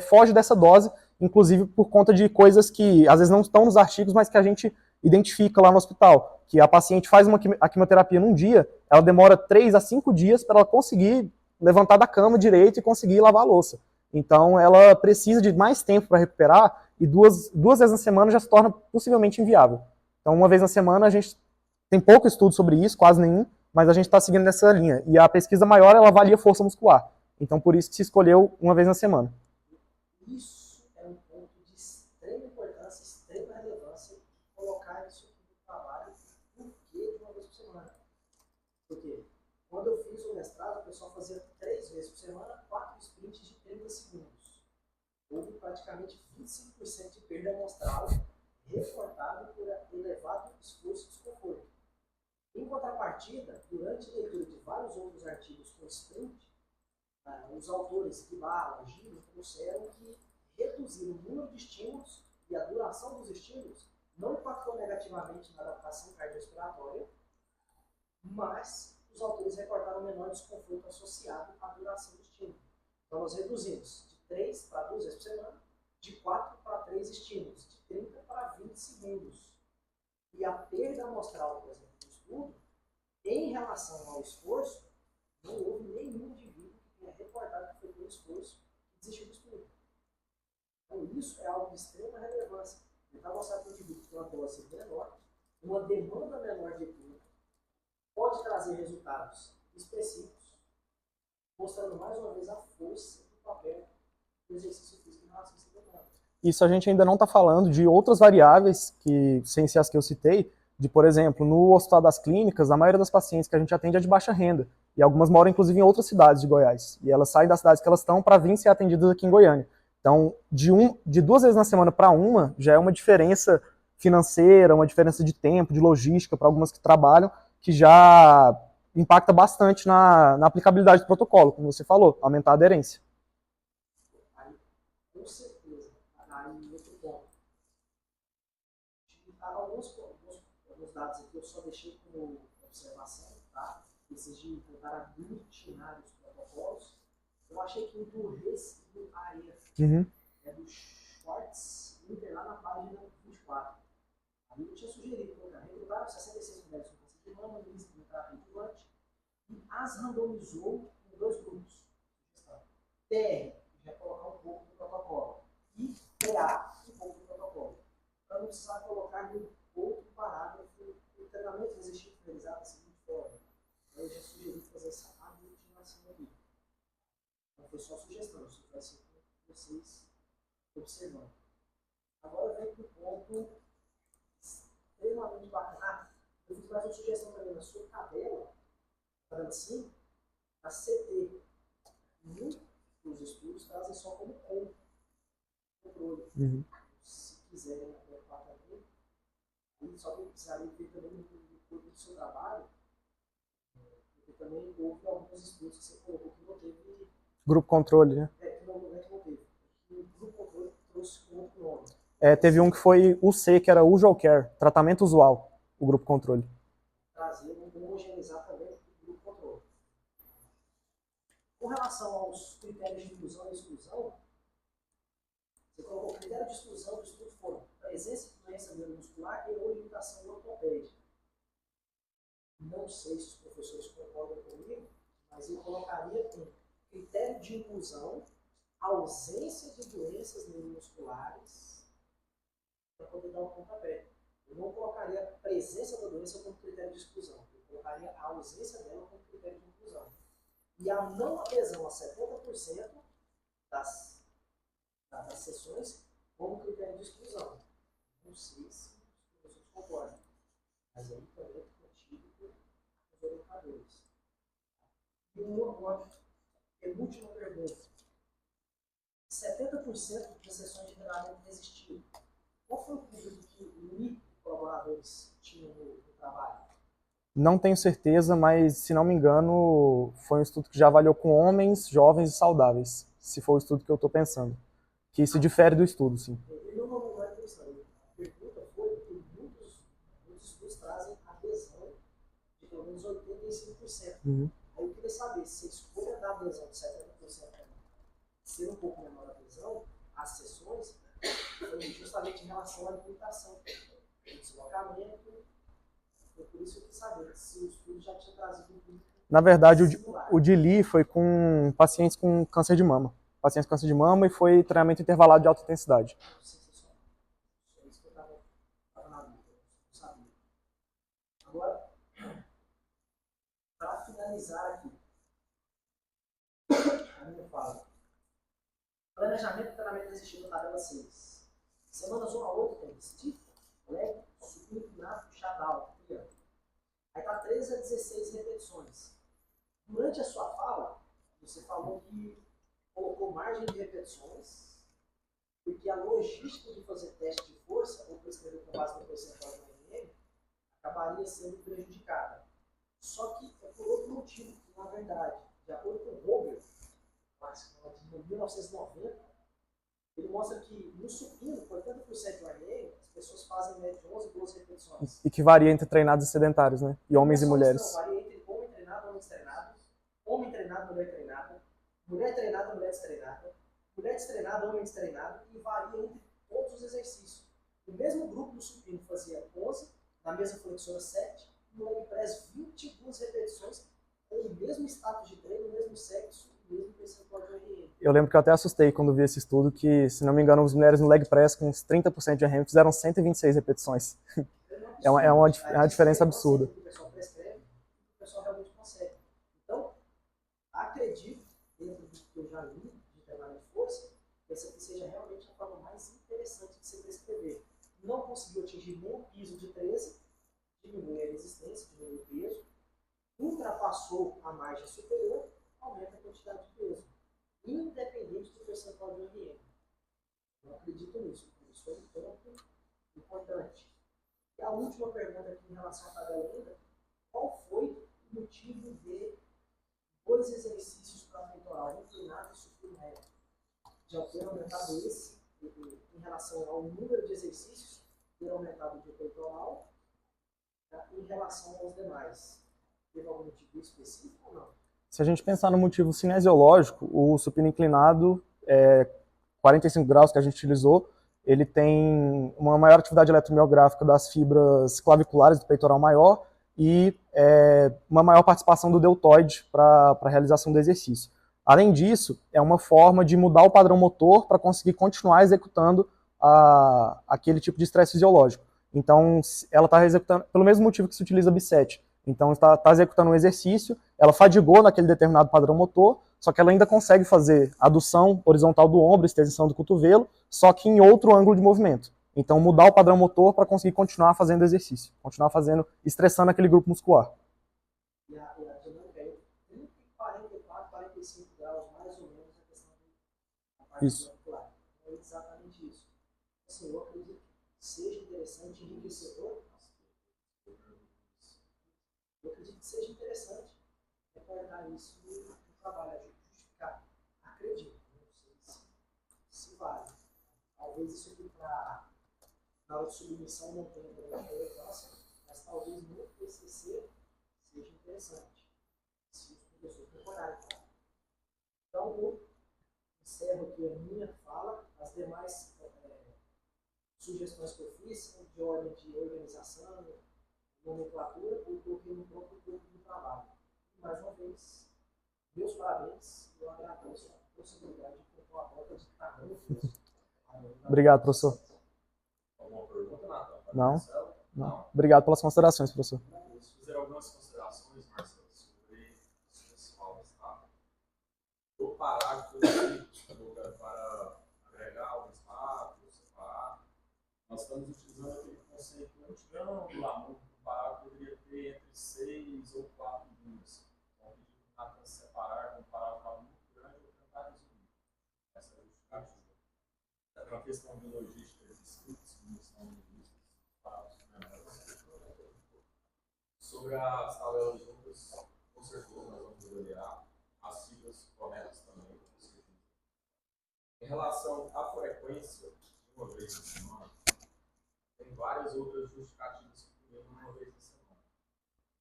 foge dessa dose, inclusive por conta de coisas que às vezes não estão nos artigos, mas que a gente identifica lá no hospital, que a paciente faz a quimioterapia num dia, ela demora 3 a 5 dias para ela conseguir levantar da cama direito e conseguir lavar a louça. Então, ela precisa de mais tempo para recuperar e duas vezes na semana já se torna possivelmente inviável. Então, uma vez na semana, a gente tem pouco estudo sobre isso, quase nenhum, mas a gente está seguindo nessa linha. E a pesquisa maior, ela avalia força muscular. Então, por isso que se escolheu uma vez na semana.
Isso é um ponto de extrema importância, extrema relevância, colocar isso aqui no trabalho, por que de uma vez por semana? Porque quando eu fiz o mestrado, o pessoal fazia 3 vezes por semana, 4 sprints de 30 segundos. Houve praticamente 25% de perda amostral reportado por elevado esforço e desconforto. Em contrapartida, durante a leitura de vários outros artigos com sprint, os autores de Bala, Giro, trouxeram que reduzir o número de estímulos e a duração dos estímulos não impactou negativamente na adaptação cardiorrespiratória, mas os autores reportaram menor desconforto associado à duração do estímulo. Então, nós reduzimos de 3 para 2 vezes por semana, de 4 para 3 estímulos, de 30 para 20 segundos. E a perda amostral, por exemplo, do estudo, em relação ao esforço, não houve nenhum indivíduo que tenha reportado que foi pelo esforço que desistiu do estudo. Então, isso é algo de extrema relevância. Tentar mostrar para o indivíduo que tem uma dose menor, uma demanda menor de tempo, pode trazer resultados específicos, mostrando mais uma vez a força do papel do exercício físico em relação a essa demanda.
Isso a gente ainda não está falando de outras variáveis, que, sem ser as que eu citei, de, por exemplo, no Hospital das Clínicas, a maioria das pacientes que a gente atende é de baixa renda, e algumas moram, inclusive, em outras cidades de Goiás, e elas saem das cidades que elas estão para vir ser atendidas aqui em Goiânia. Então, de 2 vezes na semana para uma, já é uma diferença financeira, uma diferença de tempo, de logística, para algumas que trabalham, que já impacta bastante na aplicabilidade do protocolo, como você falou, aumentar a aderência.
Aí, com certeza, aí outro ponto. Alguns dados aqui eu só deixei como observação, tá? Esses de tentar aglutinar os protocolos. Eu achei que o do AER é do Schwartz, lá na página 24. Ali eu tinha sugerido colocar, recrutaram 66 mulheres com câncer de mama, no início de terapia adjuvante, e as randomizou em 2 grupos. TR, já colocar um pouco do protocolo, e PA, um pouco do protocolo. Para não precisar colocar um outro parágrafo, o treinamento exercício realizado da seguinte forma. Eu já sugeri fazer essa aglutinação aqui. Não foi só sugestão, isso vai ser com vocês observando. Agora vem para o ponto extremamente bacana. Eu fiz mais uma sugestão também na sua tabela, tá vendo assim? A CT. Muitos estudos trazem só como controle. Se quiserem adequar também, só que precisaria ver também no corpo do seu trabalho, porque também houve alguns estudos que você colocou que não teve.
Grupo controle, né?
Que não teve. O grupo controle trouxe com outro nome.
Teve um que foi UC, que era Usual Care, tratamento usual, o grupo controle.
Trazer, homogeneizar também o grupo controle. Com relação aos critérios de inclusão e exclusão, você colocou o critério de exclusão do estudo foram presença de doença neuromuscular e ou limitação ortopédica. Não sei se os professores concordam comigo, mas eu colocaria com critério de inclusão ausência de doenças neuromusculares para poder dar um pontapé. Eu não colocaria a presença da doença como critério de exclusão, eu colocaria a ausência dela como critério de inclusão. E a não adesão a 70% das sessões como critério de exclusão. Não sei se os professores concordam, mas aí também é contigo com os orientadores. E uma penúltima pergunta. 70% das sessões de treinamento desistiram. Qual foi o público que os colaboradores tinham no trabalho?
Não tenho certeza, mas, se não me engano, foi um estudo que já avaliou com homens, jovens e saudáveis, se for o estudo que eu estou pensando. Que isso difere do estudo, sim.
E não é questão. A pergunta foi que muitos estudos trazem adesão de pelo menos 85%.
Uhum.
Aí eu queria saber se a escolha da adesão de 70% ser um pouco menor a adesão, as sessões, foi justamente em relação à limitação, o deslocamento. Foi por isso que eu quis saber se o estudo já tinha trazido um público.
Na verdade, o de Lee foi com pacientes com câncer de mama. Pacientes com câncer de mama, e foi treinamento intervalado de alta intensidade.
Sensacional. É isso que eu estava na dúvida, não sabia. Agora, para finalizar aqui, a minha fala. Planejamento e treinamento exigido na tabela 6. Semanas 1 a 8 tem stiff, leg, supino, inclinado, puxada alta, triângulo. Aí está 13 a 16 repetições. Durante a sua fala, você falou que colocou margem de repetições, porque a logística de fazer teste de força, ou prescrever com base no percentual do RM, acabaria sendo prejudicada. Só que é por outro motivo, que, na verdade, de acordo com o Vogel, de 1990, ele mostra que no supino, com 80% de RM, as pessoas fazem em média de 11 a 12 repetições.
E que varia entre treinados e sedentários, né? E homens e mulheres.
Não, varia entre homem treinado, homem destreinado, homem treinado, mulher treinada, mulher treinada, mulher destreinada, mulher destreinada, homem destreinado, e varia entre todos os exercícios. O mesmo grupo do supino fazia 11, na mesa flexora 7, e no leg press 22 repetições, com o mesmo status de treino, o mesmo sexo, o mesmo percentual de RM.
Eu lembro que eu até assustei quando vi esse estudo, que, se não me engano, as mulheres no leg press com uns 30% de RM fizeram 126 repetições. É uma diferença absurda.
O pessoal prescreve, o pessoal realmente consegue. Então, acredito, dentro do que eu já li de treinamento de força, que essa aqui seja realmente a forma mais interessante de se prescrever. Não conseguiu atingir nem o piso de 13, diminui a resistência, diminui o peso, ultrapassou a margem superior, aumenta a quantidade de peso, independente do percentual de RM. Eu acredito nisso, isso é um ponto importante. E a última pergunta aqui em relação à tabela ainda, qual foi o motivo de 2 exercícios para peitoral inclinado e supino reto? Já ter aumentado esse, em relação ao número de exercícios, ter aumentado de peitoral, em relação aos demais. Teve algum motivo específico ou não?
Se a gente pensar no motivo cinesiológico, o supino inclinado, 45 graus que a gente utilizou, ele tem uma maior atividade eletromiográfica das fibras claviculares do peitoral maior e uma maior participação do deltoide para a realização do exercício. Além disso, é uma forma de mudar o padrão motor para conseguir continuar executando aquele tipo de estresse fisiológico. Então, ela está executando, pelo mesmo motivo que se utiliza BSET. Então, está executando um exercício, ela fadigou naquele determinado padrão motor, só que ela ainda consegue fazer adução horizontal do ombro, extensão do cotovelo, só que em outro ângulo de movimento. Então, mudar o padrão motor para conseguir continuar fazendo exercício, continuar fazendo, estressando aquele grupo muscular.
E a dinâmica é 30, 44, 45 graus, mais ou menos, a questão da parte muscular. É exatamente isso. Assim, eu acredito que seja interessante, enriquecedor. Eu acredito que seja interessante recordar isso no trabalho, justificar. Acredito, não sei se vale. Talvez isso aqui na hora de submissão não tenha relevância, mas talvez no TCC seja interessante, se os professores procurarem. Então, eu encerro aqui a minha fala, as demais sugestões que eu fiz são de ordem de organização, nomenclatura, eu coloquei no próprio grupo de trabalho. E, mais uma vez, meus parabéns, eu agradeço a possibilidade de compor a volta de tamanho.
Obrigado, professor.
Alguma pergunta, Nathan?
Não. Obrigado pelas considerações, professor.
Fizeram algumas considerações, Marcelo, sobre os pessoal, tá? O parágrafo para agregar o espaço, separar, nós estamos utilizando aquele conceito antigão do amor. O parágrafo poderia ter entre 6 ou 4 linhas. Então, a gente separar com um parágrafo muito grande ou tentar resumir. Essa é a justificativa. questão de logística, escritos, missão de listas, dados, sobre as tabelas juntas, com certeza nós vamos avaliar as siglas corretas também. Em relação à frequência, de uma vez na semana, tem várias outras justificativas que podemos uma vez na semana.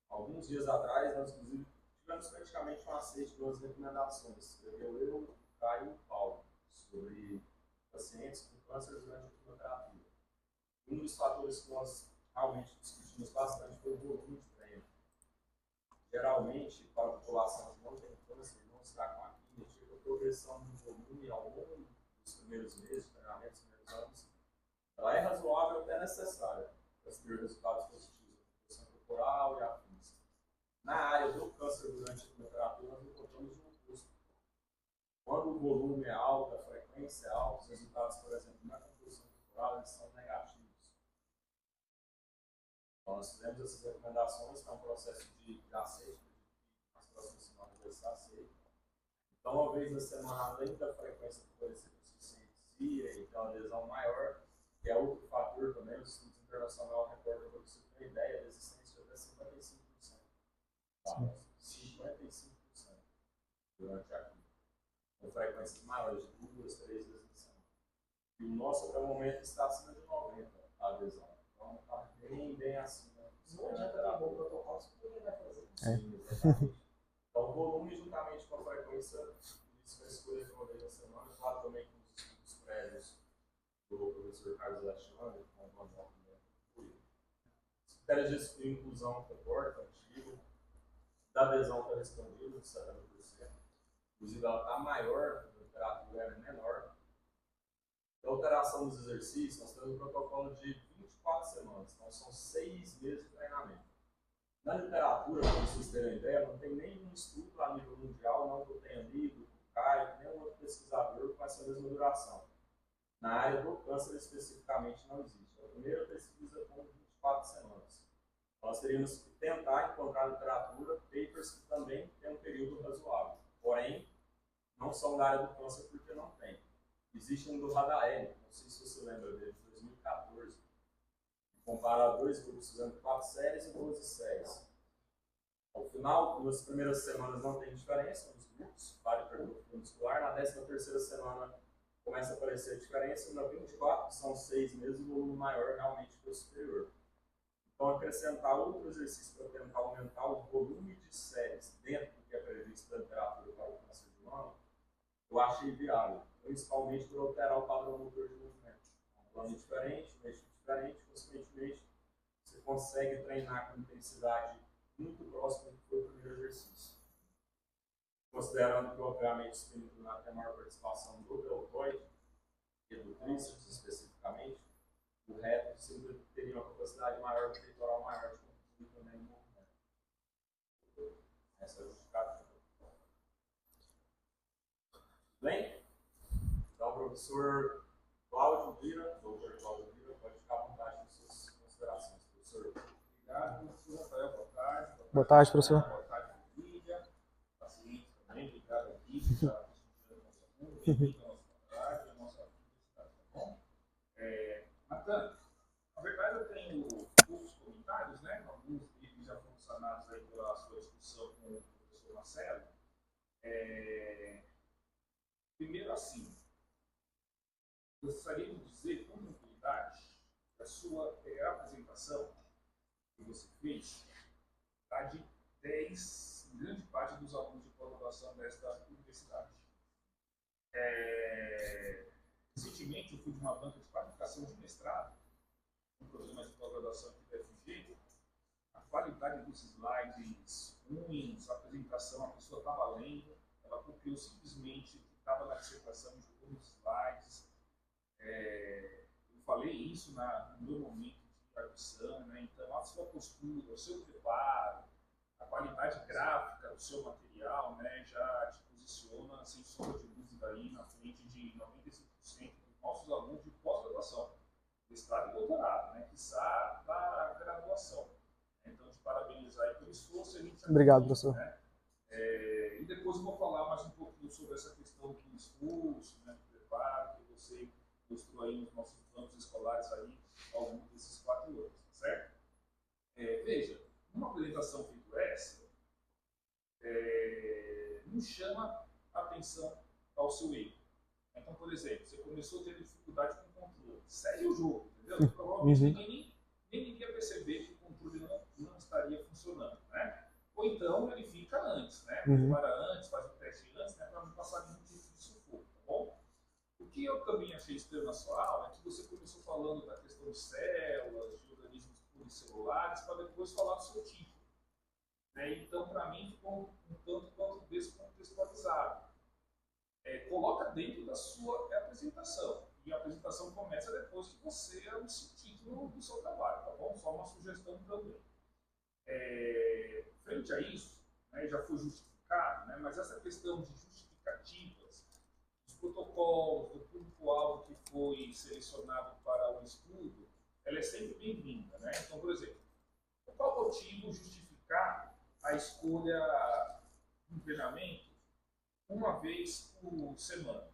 Alguns dias atrás, nós inclusive tivemos praticamente um aceite de duas recomendações. Escreveu eu, o Caio e o Paulo, sobre pacientes com câncer durante a quimioterapia. Um dos fatores que nós realmente discutimos bastante foi o volume de treino. Geralmente, para a população que não tem câncer, não está com a quimio, a progressão do volume ao longo dos primeiros meses, treinamentos, primeiros anos, ela é razoável até necessária para se ter resultados positivos na progressão corporal e afins. Na área do câncer durante a quimioterapia, nós encontramos um custo. Quando o volume é alto, a frequência é alta, os resultados, por exemplo, na composição corporal, eles são negativos. Então, nós fizemos essas recomendações, que é um processo de aceite, nas próximas semanas vai ser aceito. Então, uma vez na semana, além da frequência que pode ser suficiência e ter uma adesão maior, que é outro fator também, os estudos internacionais reportam para você ter uma ideia da existência de até 55%. Tá? 55% durante a quimio. Com frequências maiores, de 2, 3 vezes na semana. E o nosso, até o momento, está acima de 90% a adesão. Então, está bem acima.
Não adianta ter um bom protocolo, se ninguém vai fazer.
Sim, exatamente. Então, o volume, juntamente com a frequência, isso vai escolher uma vez na semana. Claro, também com os estudos prévios do professor Carlos Alexandre, com o Manuel também. Os critérios de inclusão comporta, antigo, da adesão está respondido, de 70%. Inclusive, ela está maior, a literatura é menor. A alteração dos exercícios, nós temos um protocolo de 24 semanas, então são 6 meses de treinamento. Na literatura, para vocês terem uma ideia, não tem nenhum estudo a nível mundial, não que eu tenha lido, o Caio, nenhum outro pesquisador com essa mesma duração. Na área do câncer, especificamente, não existe. É a primeira pesquisa com 24 semanas. Nós teríamos que tentar encontrar literatura, papers que também têm um período razoável. Porém, não são da área do câncer porque não tem. Existe um do Radaeli, não sei se você lembra dele, de 2014, que compara dois grupos fazendo 4 séries e 12 séries. Ao final, nas primeiras semanas não tem diferença nos grupos, para hipertrofia muscular. Na 13ª semana começa a aparecer a diferença. Na 24, que são 6 meses, o volume maior realmente foi superior. Então, acrescentar outro exercício para tentar aumentar o volume de séries dentro do que é previsto da literatura para o câncer de mama, eu achei viável, principalmente por alterar o padrão motor de movimento. Um plano diferente, um eixo diferente, consequentemente, você consegue treinar com intensidade muito próxima do que foi o primeiro exercício. Considerando que, obviamente, o espinho tem a maior participação do deltoide e do tríceps, especificamente, o reto sempre teria uma capacidade maior, o peitoral maior de contribuir também no movimento. Essa é a justificativa. Bem? Então, professor Cláudio Lira, doutor Cláudio Lira, pode ficar à vontade com suas considerações. Professor.
Obrigado, professor Rafael. Boa tarde.
Boa tarde, professor.
Boa tarde, Lídia. Paciente também. Obrigado aqui por estar estudando a nossa curva. Bem-vindo à nossa faculdade, à nossa universidade, tá bom? Natan, na verdade eu tenho poucos comentários, né? Alguns deles já foram sanados aí pela sua discussão com o professor Marcelo. Primeiro assim, gostaria de dizer com tranquilidade que a sua apresentação que você fez está de 10, grande parte dos alunos de pós-graduação desta universidade. Recentemente eu fui de uma banca de qualificação de mestrado, um programa de pós-graduação aqui da FG. A qualidade dos slides ruins, a apresentação, a pessoa estava lendo, ela copiou simplesmente o que estava na dissertação, jogou nos slides. Eu falei isso no meu momento de arguição, né? Então, a sua postura, o seu preparo, a qualidade gráfica do seu material, né, já te posiciona, sem sombra de dúvida, aí na frente de 95% dos nossos alunos de pós-graduação, mestrado e doutorado, né, quiçá da graduação. Então, te parabenizar aí pelo esforço.
Obrigado, professor.
Né? E depois eu vou falar mais um pouquinho sobre essa questão do esforço, né, do preparo, que você mostrou aí atenção ao seu erro. Então, por exemplo, você começou a ter dificuldade com o controle. Segue o jogo, entendeu? Provavelmente nem iria perceber que o controle não estaria funcionando, né? Ou então ele fica antes, né? Para antes, faz o teste antes, né? Para não passar nenhum tipo de sufoco, tá bom? O que eu também achei estranho na sua aula é que você começou falando da questão de células, de organismos pluricelulares, para depois falar do seu tipo. Né? Então, para mim, ficou um tanto quanto descontextualizado. Coloca dentro da sua apresentação. E a apresentação começa depois que você anuncia o título do seu trabalho, tá bom? Só uma sugestão também. Frente a isso, né, já foi justificado, né, mas essa questão de justificativas, dos protocolos, do público-alvo que foi selecionado para o estudo, ela é sempre bem-vinda. Né? Então, por exemplo, por qual motivo justificar a escolha de um treinamento uma vez por semana?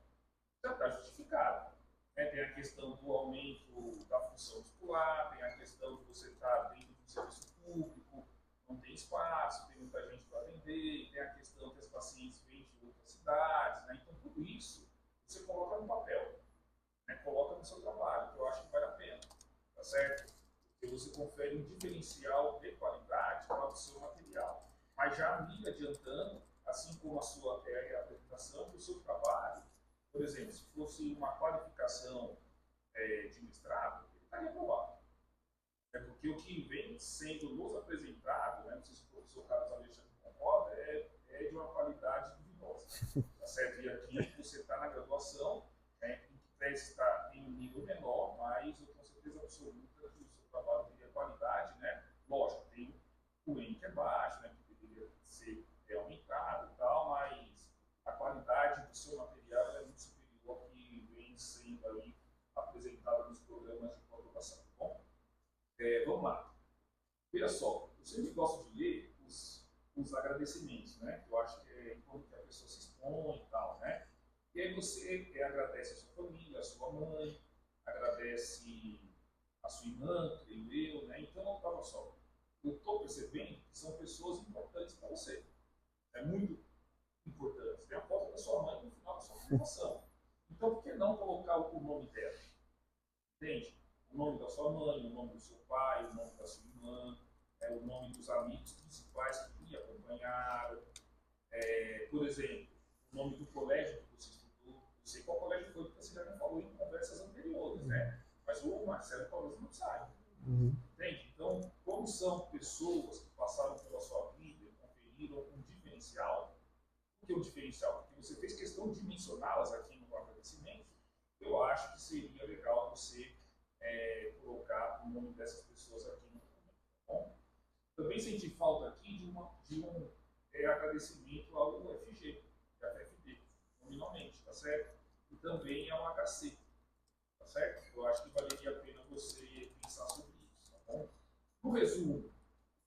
Já está justificado. Né? Tem a questão do aumento da função muscular, tem a questão de você estar dentro do serviço público, não tem espaço, tem muita gente para atender, tem a questão que as pacientes vêm de outras cidades. Né? Então, tudo isso você coloca no papel, né? Coloca no seu trabalho, que eu acho que vale a pena. Tá certo? Porque você confere um diferencial de qualidade para o seu material. Mas já me adiantando, assim como a sua apresentação, o seu trabalho, por exemplo, se fosse uma qualificação de mestrado, ele estaria aprovado. Porque o que vem sendo nos apresentado, né, não sei se o professor Carlos Alexandre concorda, é de uma qualidade duvidosa. Tá certo? E aqui você está na graduação, né, em que tese está em um nível menor, mas eu tenho certeza absoluta que o seu trabalho teria qualidade, né? Lógico, tem o N que é baixo, né, que deveria ser aumentado e tal, mas a qualidade do seu material é muito superior ao que vem sendo aí apresentado nos programas de pós-graduação, tá bom? Vamos lá. Veja só, eu sempre gosto de ler os agradecimentos, né? Eu acho que é quando a pessoa se expõe e tal, né? E aí você agradece a sua família, a sua mãe, agradece a sua irmã, creio eu, né? Então, olha só, eu estou percebendo que são pessoas importantes para você. É muito importante. Tem a foto da sua mãe no final da sua apresentação. Então, por que não colocar o nome dela? Entende? O nome da sua mãe, o nome do seu pai, o nome da sua irmã, o nome dos amigos principais que lhe acompanharam. Por exemplo, o nome do colégio que você estudou. Não sei qual colégio foi, porque você já me falou em conversas anteriores, né? Mas o Marcelo talvez não saiba. Entende? Então, como são pessoas que passaram pela sua vida e conferiram um diferencial, o que é um diferencial? Porque você fez questão de mencioná-las aqui no agradecimento, eu acho que seria legal você colocar o nome dessas pessoas aqui no documento, tá bom? Também senti falta aqui de um agradecimento ao UFG, da FFD, nominalmente, tá certo? E também ao HC, tá certo? Eu acho que valeria a pena você pensar sobre isso, tá bom? No resumo,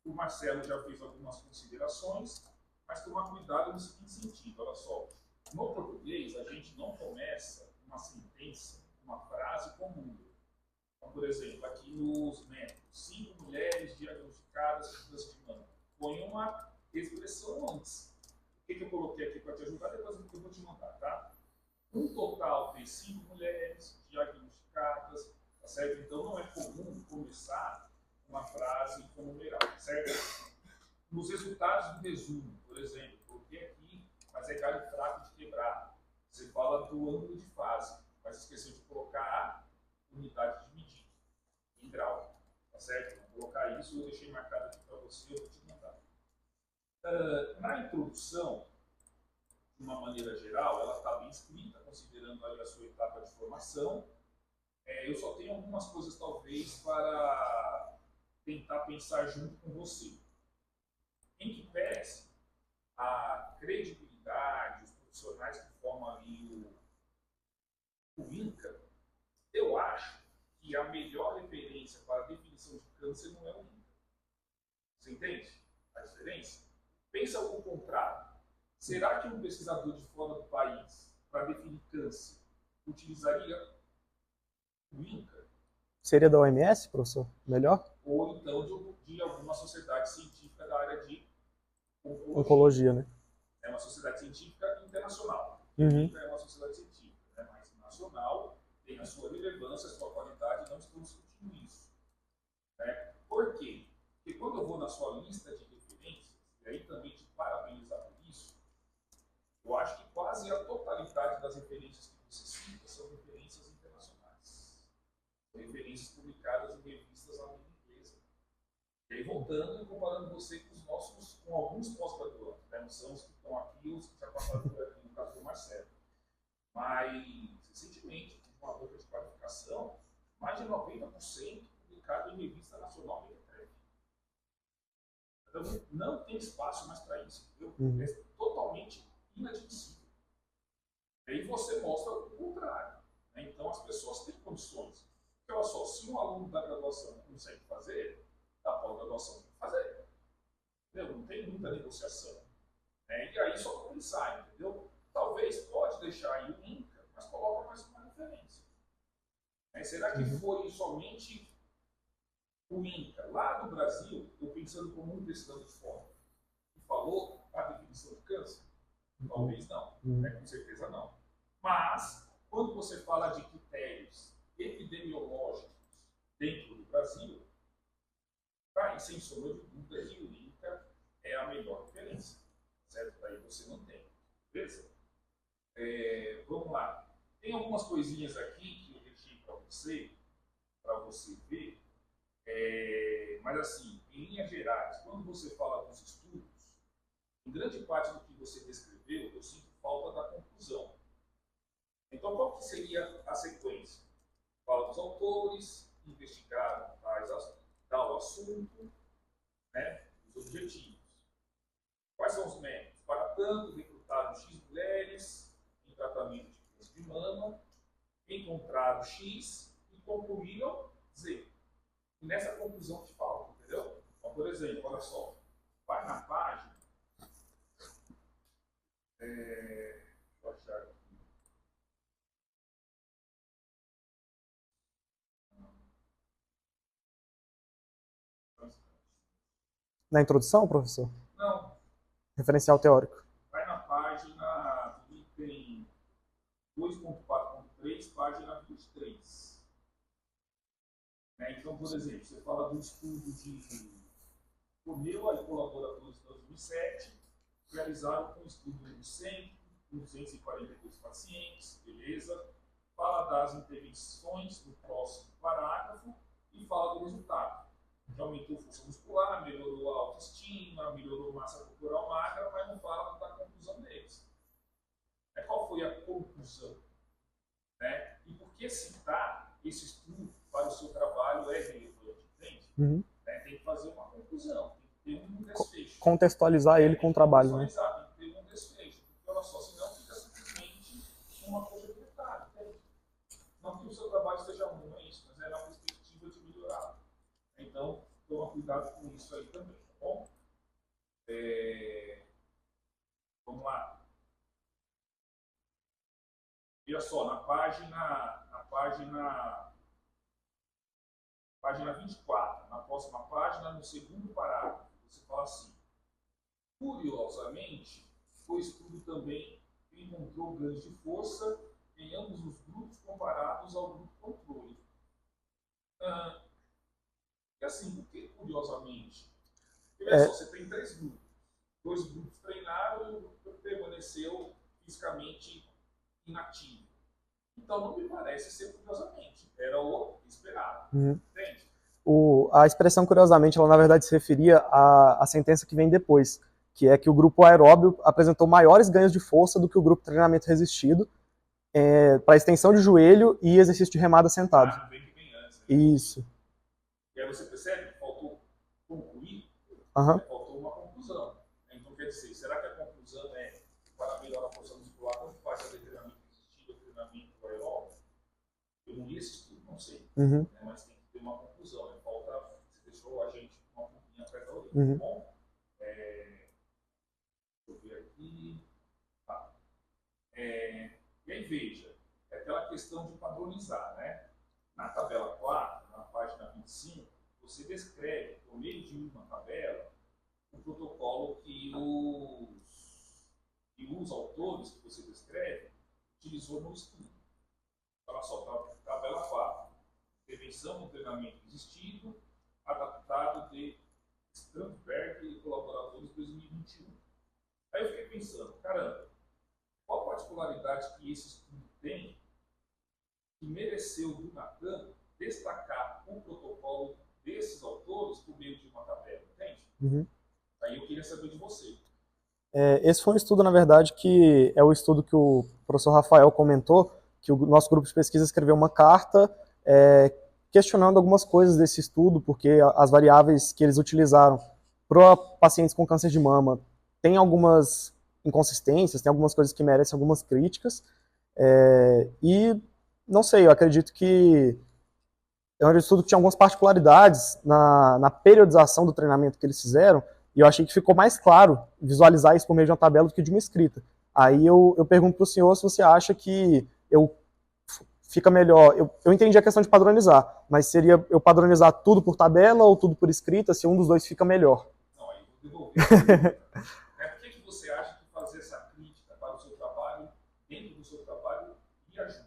o Marcelo já fez algumas considerações, mas tomar cuidado no seguinte sentido, olha só. No português, a gente não começa uma sentença, uma frase com número. Então, por exemplo, aqui nos métodos, 5 mulheres diagnosticadas com câncer de mama. Põe uma expressão antes. O que eu coloquei aqui para te ajudar? Depois eu vou te mandar, tá? Um total de 5 mulheres diagnosticadas, tá certo? Então, não é comum começar uma frase com numeral, certo? Nos resultados do resumo, por exemplo, coloquei aqui, mas é galho fraco de quebrar. Você fala do ângulo de fase, mas esqueceu de colocar a unidade de medida, em grau, tá certo? Vou colocar isso, eu deixei marcado aqui para você, eu vou te mandar. Na introdução, de uma maneira geral, ela está bem escrita, considerando ali a sua etapa de formação. Eu só tenho algumas coisas, talvez, para tentar pensar junto com você. Em que pese a credibilidade, os profissionais que formam ali o INCA, eu acho que a melhor referência para a definição de câncer não é o INCA. Você entende a diferença? Pensa ao contrário. Será que um pesquisador de fora do país, para definir câncer, utilizaria o INCA?
Seria da OMS, professor? Melhor?
Ou então de alguma sociedade científica da área de
Oncologia, né?
É uma sociedade científica internacional.
Uhum.
É uma sociedade científica, né? Mas nacional, tem a sua relevância, a sua qualidade, não estou discutindo isso. Né? Por quê? Porque quando eu vou na sua lista de referências, e aí também te parabenizar por isso, eu acho que quase a totalidade das referências que você cita são referências internacionais. Referências publicadas em revistas na língua inglesa. E aí, voltando e comparando você com os nossos, com alguns pós-graduandos, né? Não são os que estão aqui, os que já passaram por aqui, no caso do Marcelo. Mas, recentemente, tive uma banca de qualificação, mais de 90% publicado em revista nacional de Letrec. Então, não tem espaço mais para isso. É totalmente inadmissível. E aí você mostra o contrário. Né? Então, as pessoas têm condições. Porque, olha só, se um aluno da graduação consegue fazer, da pós-graduação tem que fazer. Entendeu? Não tem muita negociação. Né? E aí, só para pensar, entendeu? Talvez pode deixar aí o INCA, mas coloca mais uma referência. Né? Será que foi somente o INCA, lá do Brasil, eu pensando como um pesquisador de fora, que falou a definição de câncer? Talvez não, né? Com certeza não. Mas, quando você fala de critérios epidemiológicos dentro do Brasil, aí, sem sombra de dúvida, que o INCA é a melhor referência. Certo? Daí você não tem. Beleza? Vamos lá. Tem algumas coisinhas aqui que eu deixei para você ver. Mas assim, em linhas gerais, quando você fala dos estudos, em grande parte do que você descreveu, eu sinto falta da conclusão. Então, qual que seria a sequência? Fala dos autores, investigaram tal assunto, né, os objetivos. Quais são os métodos? Para tanto, recrutaram X mulheres em tratamento de câncer de mama, encontraram X e concluíram Z. E nessa conclusão te falta, entendeu? Então, por exemplo, olha só, vai na página. Deixa eu achar aqui.
Na introdução, professor?
Não,
Referencial teórico.
vai na página do item 2.4.3, página 23. Né? Então, por exemplo, você fala do estudo de Romeu e colaboradores de 2007, realizaram um estudo de 100, 242 pacientes, beleza? Fala das intervenções no próximo parágrafo e fala do resultado. Que aumentou a força muscular, melhorou a autoestima, melhorou a massa corporal magra, mas não fala da conclusão deles. Qual foi a conclusão? Né? E por que citar esse estudo para o seu trabalho é relevante, entende? Né? Tem que fazer uma conclusão, tem que ter um desfecho.
Contextualizar ele com o trabalho, né?
Tem que ter um desfecho, porque olha só, senão fica simplesmente uma coisa detalhe, entende? Não que o seu trabalho esteja ruim, não é isso, mas é na perspectiva de melhorar. Então, toma cuidado com isso aí também, tá bom? Vamos lá. Olha só, na página 24, na próxima página, no segundo parágrafo, você fala assim: curiosamente, o estudo também encontrou ganhos de força em ambos os grupos comparados ao grupo controle. E assim, por que curiosamente? Porque só, você tem 3 grupos. 2 grupos treinaram e um grupo permaneceu fisicamente inativo. Então não me parece ser curiosamente. Era o esperado. Entende?
A expressão curiosamente, ela na verdade se referia à sentença que vem depois, que é que o grupo aeróbio apresentou maiores ganhos de força do que o grupo treinamento resistido para extensão de joelho e exercício de remada sentado.
Vem que vem antes, né?
Isso.
E aí você percebe que faltou concluir, faltou uma conclusão. Então quer dizer, será que a conclusão é para melhorar a força muscular, como faz a treinamento resistido, treinamento aeróbio? Eu não li esse estudo, não sei. Né? Mas tem que ter uma conclusão. Né? Falta, você deixou a gente uma pouquinho atrás da orelha, tá bom? Deixa eu ver aqui. Tá. E aí veja, é aquela questão de padronizar, né? Na tabela 4, na página 25, você descreve, por meio de uma tabela, o protocolo que os autores que você descreve atualizou no estudo. Olha só, tabela 4. Prevenção no treinamento existido, adaptado de Strandberg e colaboradores 2021. Aí eu fiquei pensando, caramba, qual a particularidade que esse estudo tem que mereceu do Natan destacar o protocolo desses autores por meio de uma tabela, entende?
Uhum.
Aí eu queria saber de você.
Esse foi um estudo, na verdade, que é o estudo que o professor Rafael comentou, que o nosso grupo de pesquisa escreveu uma carta questionando algumas coisas desse estudo, porque as variáveis que eles utilizaram para pacientes com câncer de mama tem algumas inconsistências, tem algumas coisas que merecem algumas críticas, e não sei, eu acredito que é um estudo que tinha algumas particularidades na periodização do treinamento que eles fizeram, e eu achei que ficou mais claro visualizar isso por meio de uma tabela do que de uma escrita. Aí eu pergunto para o senhor se você acha que fica melhor. Eu entendi a questão de padronizar, mas seria eu padronizar tudo por tabela ou tudo por escrita, se um dos dois fica melhor?
Não, aí eu vou devolver. Por que você acha que fazer essa crítica para o seu trabalho, dentro do seu trabalho, e ajuda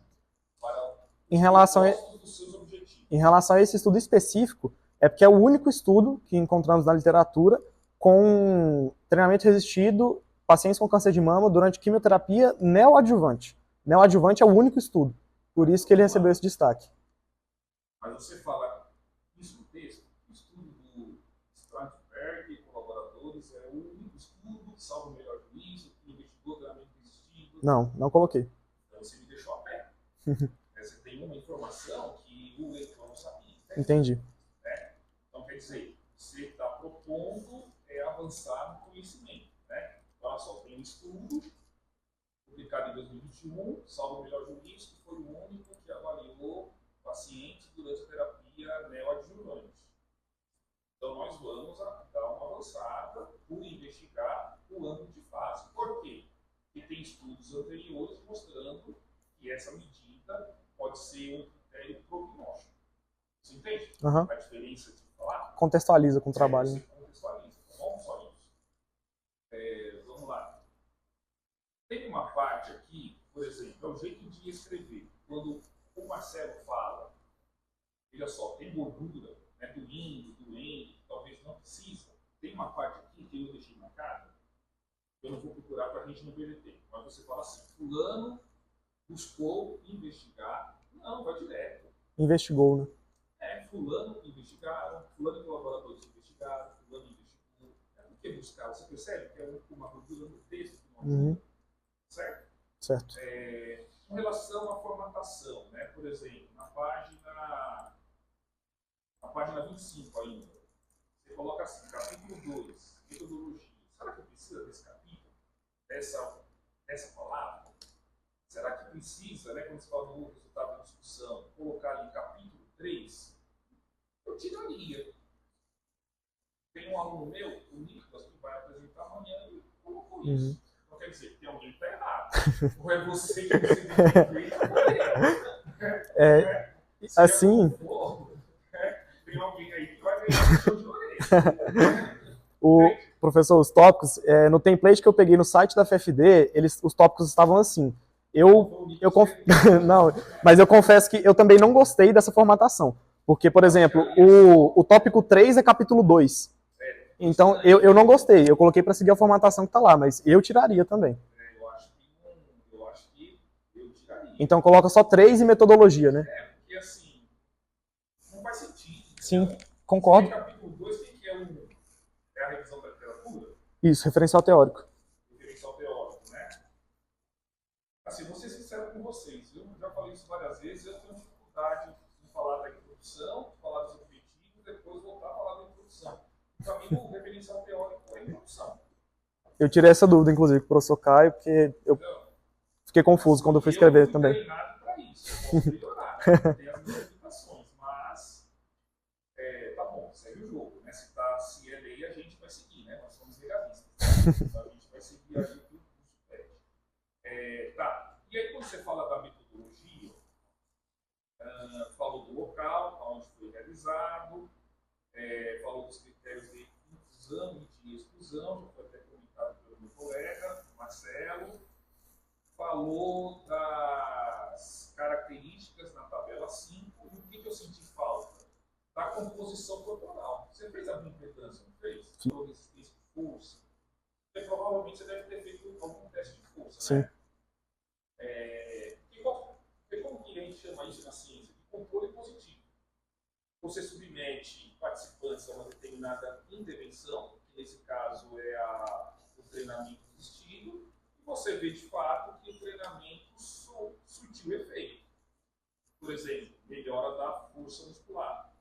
para
Em relação
dos seus objetivos?
Em relação a esse estudo específico, é porque é o único estudo que encontramos na literatura com treinamento resistido, pacientes com câncer de mama durante quimioterapia neoadjuvante. Neoadjuvante é o único estudo, por isso que ele recebeu esse destaque.
Mas você fala isso no texto, o estudo do Strandberg e colaboradores é o único estudo, salvo o melhor juízo, que investigou treinamento resistido.
Não coloquei.
Então você me deixou a pé. Você tem uma informação que o leitor não sabia. Né?
Entendi.
Então quer dizer, você está propondo avançar no conhecimento. Né? Olha só, tem um estudo publicado em 2021, salvo o melhor juízo, que foi o único que avaliou pacientes durante a terapia neoadjuvante. Então nós vamos dar uma avançada por investigar o ângulo de fase. Por quê? Porque tem estudos anteriores mostrando que essa medida pode ser um critério prognóstico. Você entende?
Uhum.
A diferença de falar?
Contextualiza com o trabalho.
Você contextualiza. Então, vamos só isso. Vamos lá. Tem uma parte aqui, por exemplo, é o jeito de escrever. Quando o Marcelo fala, olha só, tem gordura, né, doendo, talvez não precisa. Tem uma parte aqui que eu deixei marcada, eu não vou procurar para a gente não perder tempo, mas você fala assim, fulano buscou investigar, não, vai direto.
Investigou, né?
Fulano investigaram, fulano e colaboradores investigaram, fulano investigou. Por que buscar? Você percebe que é uma gordura no texto que não ajuda, certo?
Certo.
Com relação à formatação, né? Por exemplo, na página 25 ainda, você coloca assim, capítulo 2, metodologia. Será que precisa desse capítulo? Dessa palavra? Será que precisa, né, quando você fala do resultado da discussão, colocar ali capítulo 3? Eu tiraria. Tem um aluno meu, o Nicolas, que vai apresentar amanhã, e colocou isso. Então quer dizer, tem alguém que está errado. Ou é você que você
assim.
Tem alguém aí que vai ganhar o show de orelha.
Professor, os tópicos, no template que eu peguei no site da FFD, os tópicos estavam assim. Não, mas eu confesso que eu também não gostei dessa formatação. Porque, por exemplo, o tópico 3 é capítulo 2. Então, eu não gostei. Eu coloquei para seguir a formatação que está lá, mas eu tiraria também.
Eu acho que eu tiraria.
Então, coloca só 3 e metodologia, né?
Porque assim, não faz sentido.
Sim, concordo.
O capítulo 2 tem que é a revisão da literatura?
Isso, referencial teórico.
Referencial teórico, né? Assim, vou ser sincero com vocês. Eu já falei isso várias vezes, eu tenho dificuldade de falar da introdução, de falar dos objetivos, depois voltar a falar da introdução. Para mim, o referencial teórico é a introdução.
Eu tirei essa dúvida, inclusive, com o professor Caio, porque eu fiquei confuso quando eu fui escrever também.
Eu não fui treinado para isso, eu posso melhorar, né? Tem as minhas limitações, mas tá bom, segue o jogo, né? Se é lei, a gente vai seguir, né? Nós somos legalistas, então a gente vai seguir aquilo que o curso pede. Tá, e aí quando você fala da metodologia, falou do local, onde foi realizado, falou dos critérios de inclusão e de exclusão, já foi até comentado pelo meu colega, Marcelo, falou da ela 5, e o que eu senti falta? Da composição corporal. Você fez a bioimpedância, não fez? Falou resistência de força. Porque provavelmente você deve ter feito algum teste de força,
Sim.
né? Como que a gente chama isso na ciência? De controle positivo. Você submete participantes a uma determinada intervenção, que nesse caso é o treinamento assistido, e você vê de fato que o treinamento surtiu efeito. Por exemplo, melhora da força muscular,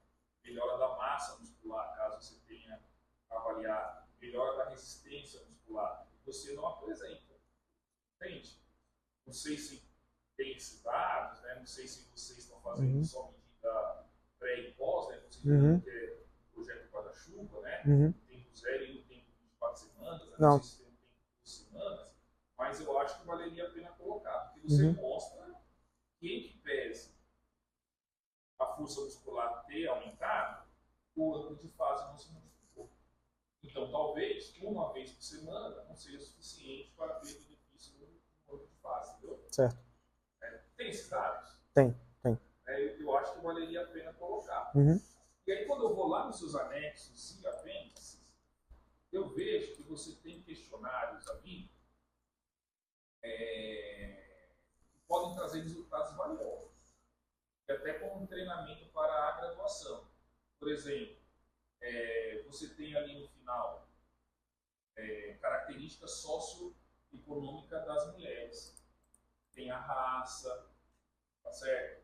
melhora da massa muscular, caso você tenha avaliado, melhora da resistência muscular, e você não apresenta. Entende? Não sei se tem esses dados, né? Não sei se vocês estão fazendo só medida pré e pós, né? Considerando que é o projeto guarda-chuva, né? O tempo 0 e o tempo de 24 semanas, né? Não sei se tem um tempo de 2 semanas, mas eu acho que valeria a pena colocar, porque você mostra que em que pese a força muscular ter aumentado, o ângulo de fase não se modificou. Então, talvez, uma vez por semana não seja suficiente para ver benefício no ângulo de fase, entendeu?
Certo.
Tem esses dados?
Tem.
Eu acho que valeria a pena colocar. E aí, quando eu vou lá nos seus anexos e apêndices, eu vejo que você tem questionários ali que podem trazer resultados valiosos. E até como um treinamento para a graduação. Por exemplo, você tem ali no final características socioeconômicas das mulheres. Tem a raça, tá certo?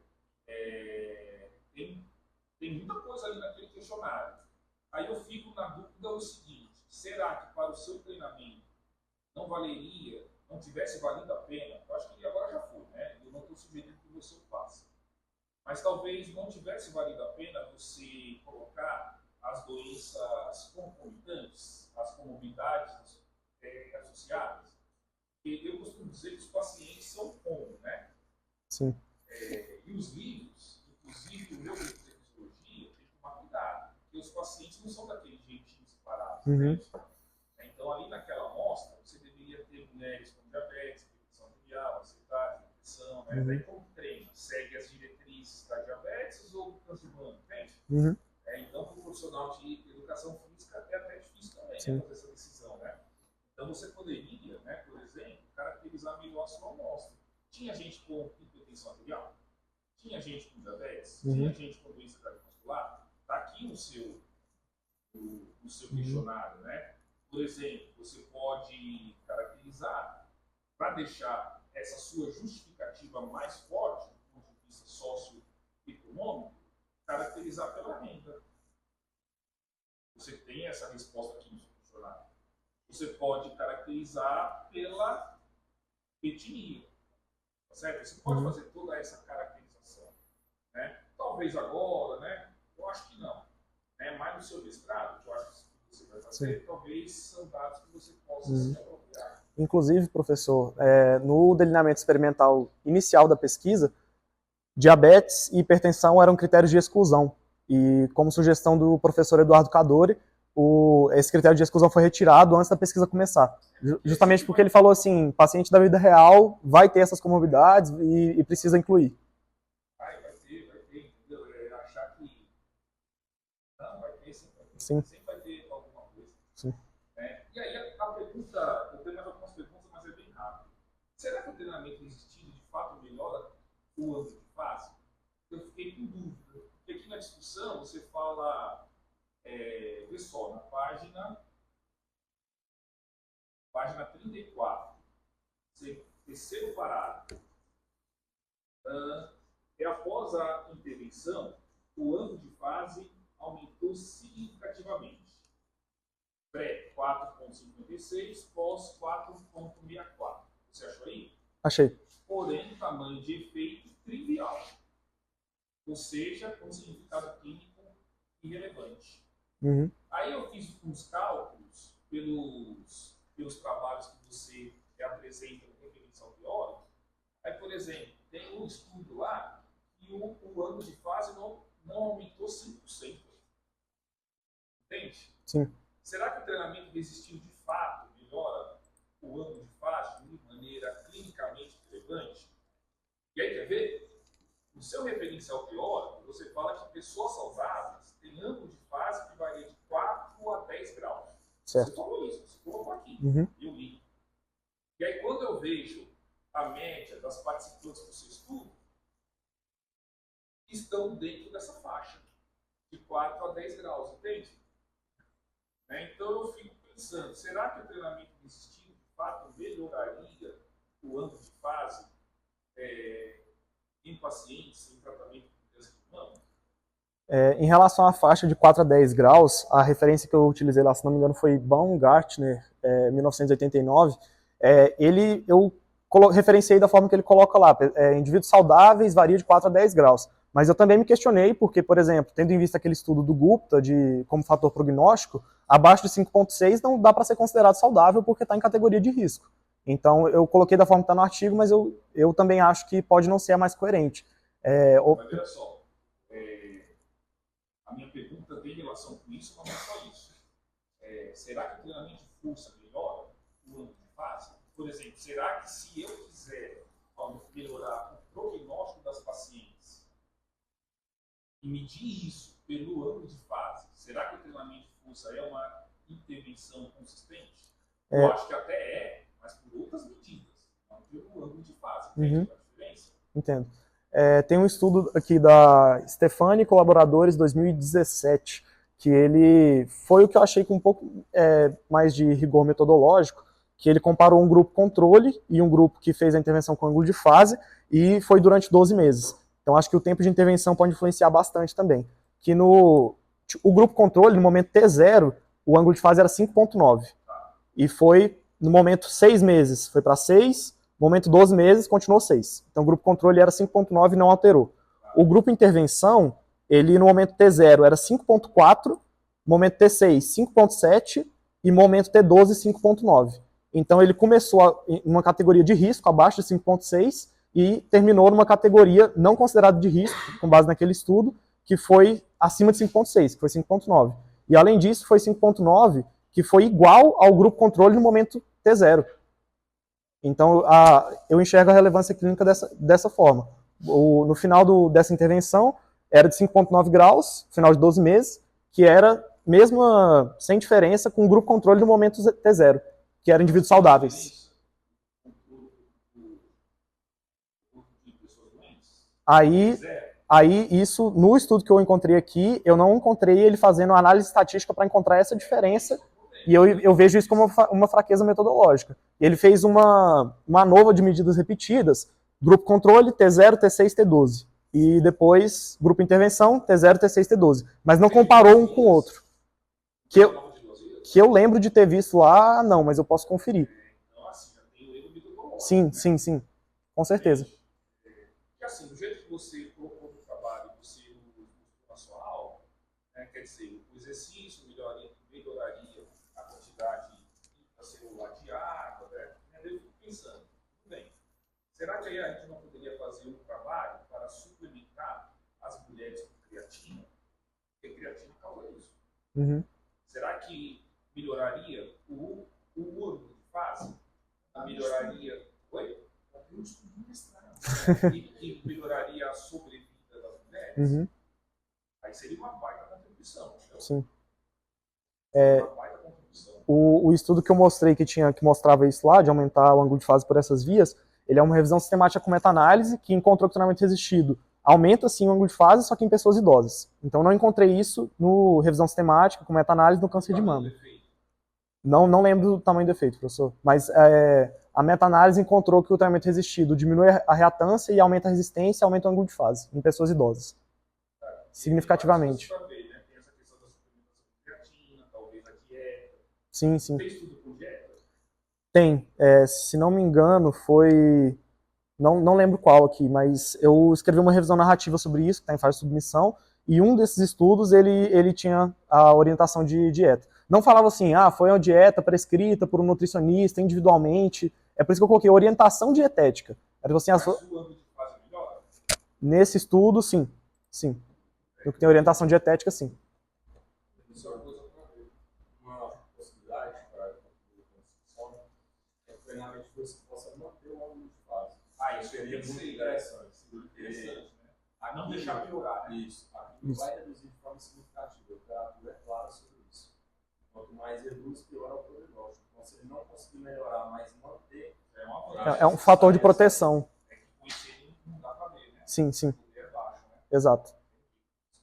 Tem muita coisa ali naquele questionário. Aí eu fico na dúvida o seguinte: será que para o seu treinamento não valeria, não tivesse valido a pena? Eu acho que agora já foi, né? Eu não estou sugerindo que você o faça. Mas talvez não tivesse valido a pena você colocar as doenças concomitantes, as comorbidades associadas. Porque eu costumo dizer que os pacientes são como, né?
Sim.
E os livros, inclusive o meu livro de fisiologia, tem que tomar cuidado, porque os pacientes não são daquele jeitinho separados, né? Então, ali naquela amostra, você deveria ter mulheres com diabetes, hipertensão arterial, ansiedade, depressão, né? Daí como treina? Segue as diretrizes da diabetes ou do câncer humano, entende? Então, para o profissional de educação física, é até difícil também, né, fazer essa decisão, né? Então, você poderia, né, por exemplo, caracterizar melhor a sua amostra. Tinha gente com hipertensão arterial? Tinha gente com diabetes? Tinha gente com doença cardiovascular? Está aqui no seu questionário, né? Por exemplo, você pode caracterizar, para deixar essa sua justificativa mais forte, do ponto de vista socioeconômico, caracterizar pela renda. Você tem essa resposta aqui no seu questionário. Você pode caracterizar pela etnia. Tá certo? Você pode fazer toda essa caracterização. Né? Talvez agora, né? Eu acho que não. Né? Mas no seu mestrado, que eu acho que você vai fazer, talvez são dados que você possa se apropriar.
Inclusive, professor, no delineamento experimental inicial da pesquisa, diabetes e hipertensão eram critérios de exclusão. E, como sugestão do professor Eduardo Cadore, esse critério de exclusão foi retirado antes da pesquisa começar. Justamente porque ele falou assim, paciente da vida real vai ter essas comorbidades e precisa incluir.
Vai ter, entendeu? Achar que não, vai ter, sempre vai ter.
Sim.
Sempre vai ter alguma coisa.
Sim.
E aí a pergunta, eu tenho mais algumas perguntas, mas é bem rápido. Será que o treinamento resistido de fato melhora o ângulo de fase? Eu fiquei com dúvida. Porque aqui na discussão você fala, vê só, na página 34, terceiro parágrafo. Após a intervenção, o ângulo de fase aumentou significativamente. Pré 4,56, pós 4,64. Você achou aí?
Achei.
Porém, tamanho de efeito trivial. Ou seja, com significado clínico irrelevante. Aí eu fiz uns cálculos pelos trabalhos que você apresenta no referência ao biólogo. Aí, por exemplo, tem um estudo lá que o ângulo de fase não aumentou 5%. Entende?
Sim.
Será que o treinamento resistido de fato melhora o ângulo de fase de maneira clinicamente relevante? E aí, quer ver? no seu referencial teórico, você fala que pessoas saudáveis têm ângulo de fase que varia de 4 a 10 graus.
Certo.
Você falou isso, você colocou aqui,
Uhum.
eu li. E aí, quando eu vejo a média das participantes do seu estudo, estão dentro dessa faixa, de 4 a 10 graus, entende? Então, eu fico pensando, será que o treinamento resistivo, de fato, melhoraria o ângulo de fase em pacientes em tratamento com câncer de mama?
Em relação à faixa de 4 a 10 graus, a referência que eu utilizei lá, se não me engano, foi Baumgartner, 1989. Eu referenciei da forma que ele coloca lá. Indivíduos saudáveis varia de 4 a 10 graus. Mas eu também me questionei porque, por exemplo, tendo em vista aquele estudo do Gupta como fator prognóstico, abaixo de 5,6 não dá para ser considerado saudável porque está em categoria de risco. Então, eu coloquei da forma que está no artigo, mas eu também acho que pode não ser a mais coerente.
Mas olha só, a minha pergunta tem relação com isso, mas não é só isso. Será que o treinamento de força melhora o ângulo de fase? Por exemplo, será que se eu quiser melhorar o prognóstico das pacientes e medir isso pelo ângulo de fase, será que o treinamento de força é uma intervenção consistente? Eu acho que até mas por outras medidas, não pelo ângulo de fase. Entende a diferença?
Entendo. Tem um estudo aqui da Stefani e colaboradores 2017, que ele foi o que eu achei com um pouco mais de rigor metodológico, que ele comparou um grupo controle e um grupo que fez a intervenção com ângulo de fase e foi durante 12 meses. Então acho que o tempo de intervenção pode influenciar bastante também. Que o grupo controle, no momento T0, o ângulo de fase era 5,9. E foi, no momento 6 meses, foi para 6, no momento 12 meses, continuou 6. Então o grupo controle era 5,9 e não alterou. O grupo intervenção, ele no momento T0 era 5,4, no momento T6, 5,7 e no momento T12, 5,9. Então ele começou em uma categoria de risco, abaixo de 5,6, e terminou numa categoria não considerada de risco, com base naquele estudo, que foi acima de 5,6, que foi 5,9. E além disso, foi 5,9, que foi igual ao grupo controle no momento T0. Então, eu enxergo a relevância clínica dessa forma. No final dessa intervenção, era de 5,9 graus, final de 12 meses, que era mesmo sem diferença com o grupo controle no momento T0, que eram indivíduos saudáveis. Aí, isso, no estudo que eu encontrei aqui, eu não encontrei ele fazendo análise estatística para encontrar essa diferença, e eu vejo isso como uma fraqueza metodológica. Ele fez uma nova de medidas repetidas, grupo controle, T0, T6, T12. E depois, grupo intervenção, T0, T6, T12. Mas não comparou um com o outro. Que eu lembro de ter visto lá, não, mas eu posso conferir. Sim. Com certeza.
Porque assim, do jeito que você colocou no trabalho, você usou na sua aula, quer dizer, o exercício melhoraria a quantidade intracelular de água, né? Eu fico pensando, tudo bem, será que aí a gente não poderia fazer um trabalho para suplementar as mulheres com creatina? Porque creatina causa isso.
Uhum.
Será que melhoraria o ângulo de fase? Melhoraria... Oi? E melhoraria a sobrevida das mulheres?
Uhum.
Aí seria uma baita contribuição. Entendeu?
Sim.
Uma baita contribuição.
O estudo que eu mostrei que mostrava isso lá, de aumentar o ângulo de fase por essas vias, ele é uma revisão sistemática com meta-análise que encontrou que o treinamento resistido aumenta sim o ângulo de fase, só que em pessoas idosas. Então não encontrei isso no revisão sistemática com meta-análise no câncer de mama. Não lembro do tamanho do efeito, professor. Mas a meta-análise encontrou que o treinamento resistido diminui a reatância e aumenta a resistência e aumenta o ângulo de fase em pessoas idosas. Significativamente.
Tem essa questão da suplementação de creatina, talvez a dieta.
Sim.
Tem estudo com dieta?
Tem. Se não me engano, foi... Não lembro qual aqui, mas eu escrevi uma revisão narrativa sobre isso, que está em fase de submissão, e um desses estudos, ele tinha a orientação de dieta. Não falava assim, foi uma dieta prescrita por um nutricionista individualmente. É por isso que eu coloquei orientação dietética. Era assim,
Mas o ângulo de fase melhora?
Nesse estudo, sim. No que tem orientação dietética, sim.
Uma possibilidade para a construção é que o treinamento de força possa manter o ângulo de fase. Isso seria muito interessante.
A não deixar piorar, né?
Isso. Aquilo vai reduzir de forma significativa. A literatura é clara sobre isso. Quanto mais reduz, pior é o prognóstico. Então, se ele não conseguir melhorar, mas manter...
É um fator de proteção.
É que com isso ele não dá para ver, né?
Sim, sim.
O poder é baixo, né?
Exato.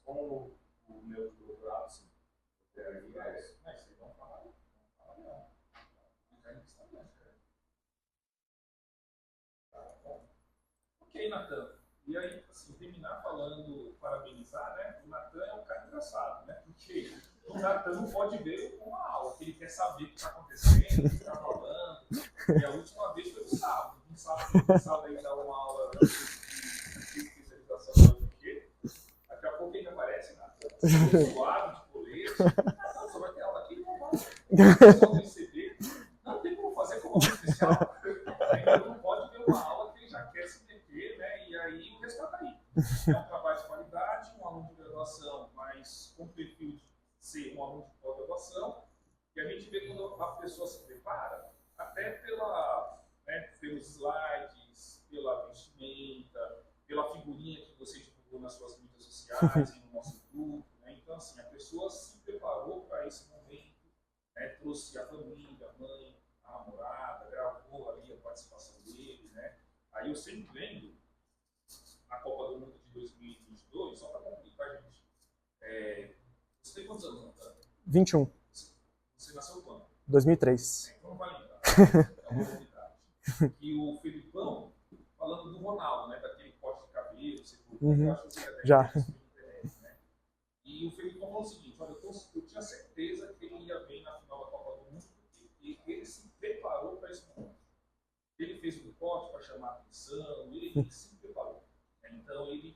Como o meu doutorado, sim.
Vocês vão falar, não. Ok, Natan. E aí, assim, terminar falando, parabenizar, né? O Natan é um cara engraçado, né? Porque o Natan não pode ver uma aula, que ele quer saber o que está acontecendo, o que está falando. E a última vez foi no sábado. No sábado aí dá uma aula de especialização do quê? Daqui a pouco ele aparece, Natan. Suado, de colete. Não, só vai ter aula aqui, não vai. Só receber. Não tem como fazer como aula especial. Ele não pode ver uma aula que ele já quer se meter, né? E aí o resultado tá aí. É um trabalho de qualidade, um aluno de graduação, mas com perfil de ser um aluno de pós-graduação. E a gente vê quando a pessoa se prepara, até pelos slides, pela vestimenta, pela figurinha que você divulgou nas suas mídias sociais e no nosso grupo. Né? Então, assim, a pessoa se preparou para esse momento, né? Trouxe a família, a mãe, a namorada, gravou ali a participação dele. Né? Aí eu sempre lembro, na Copa do Mundo de 2022, só para complicar, gente. Você tem quantos anos, Natan?
21.
Você nasceu quando?
2003.
Então não vai lembrar. É uma novidade. E o Felipão, falando do Ronaldo, né? Daquele corte de cabelo, eu acho que você até
Já.
viu isso na internet, né? E o Felipão falou o seguinte: olha, eu tinha certeza que ele ia bem na final da Copa do Mundo, porque ele se preparou para esse momento. Ele fez um corte para chamar a atenção, ele se preparou. Então ele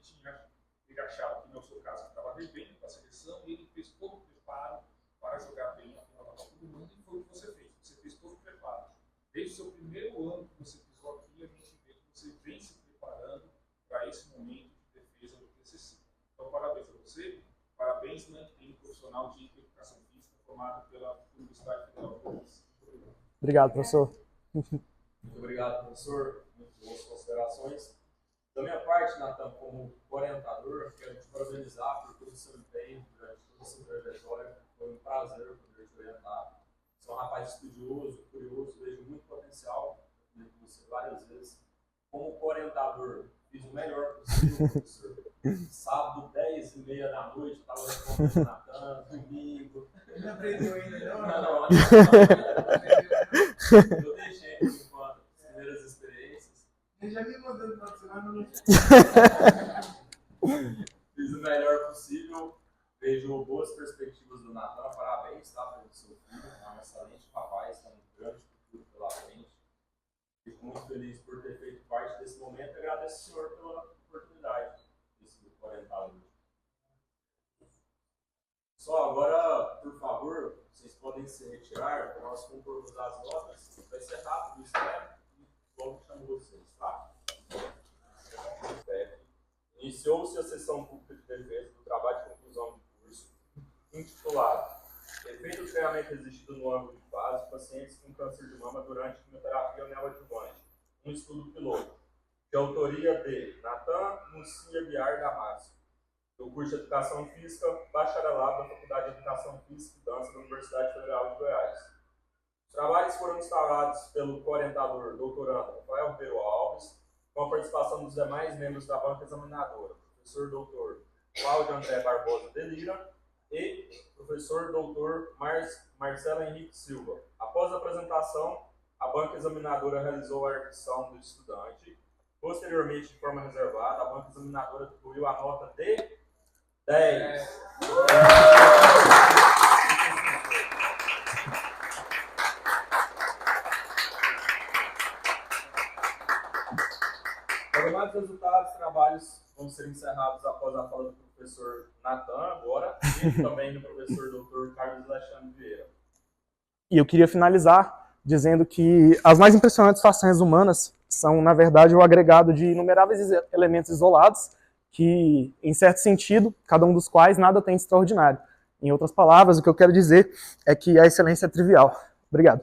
achava, que no seu caso, que estava devendo para a seleção, e ele fez todo o preparo para jogar bem na final da Copa do Mundo, e foi o que você fez. Você fez todo o preparo. Desde o seu primeiro ano que você pisou aqui, a gente vê que você vem se preparando para esse momento de defesa do TCC. Então, parabéns a você, parabéns, né, que tem um profissional de educação física formado pela Universidade Federal do País.
Obrigado, professor.
Muito obrigado, professor. Muito boas considerações. Da minha parte, Natan, como orientador, quero te parabenizar por todo o seu empenho durante toda a sua trajetória. Foi um prazer poder te orientar. Você é um rapaz estudioso, curioso, vejo muito potencial com você várias vezes. Como orientador, fiz o melhor possível, professor. Sábado, 10h30 da noite, estava respondendo o Natan, domingo.
Ele não aprendeu ainda, não?
Não. Eu deixei por enquanto as primeiras experiências.
Ele já me mandou no final de semana, não.
Fiz o melhor possível. Vejo boas perspectivas do Natan. Parabéns, tá, pelo seu filho. É um excelente rapaz, tem um grande futuro pela frente. Fico muito feliz por ter feito parte desse momento e agradeço ao senhor pela oportunidade de ser orientado. Só agora, por favor, vocês podem se retirar para nós concluirmos as notas. Vai ser rápido isso, né? E logo chamo vocês, tá? Iniciou-se a sessão pública de defesa do trabalho de conclusão de curso, intitulado Efeito do treinamento exigido no âmbito de base de pacientes com câncer de mama durante quimioterapia neoadjuvante, um estudo piloto, de autoria de Natan Mucia Biar Damasio, do curso de Educação Física, bacharelado da Faculdade de Educação Física e Dança da Universidade Federal de Goiás. Os trabalhos foram instalados pelo co-orientador doutorando Rafael Ribeiro Alves, com a participação dos demais membros da banca examinadora, professor doutor Cláudio André Barbosa de Lira e professor doutor Marcelo Henrique Silva. Após a apresentação, a banca examinadora realizou a arguição do estudante. Posteriormente, de forma reservada, a banca examinadora atribuiu a nota de 10. Os resultados dos trabalhos vão ser encerrados após a fala do professor Natan, agora, e também do professor Dr. Carlos Alexandre Vieira.
E eu queria finalizar dizendo que as mais impressionantes façanhas humanas são, na verdade, o agregado de inumeráveis elementos isolados que, em certo sentido, cada um dos quais nada tem de extraordinário. Em outras palavras, o que eu quero dizer é que a excelência é trivial. Obrigado.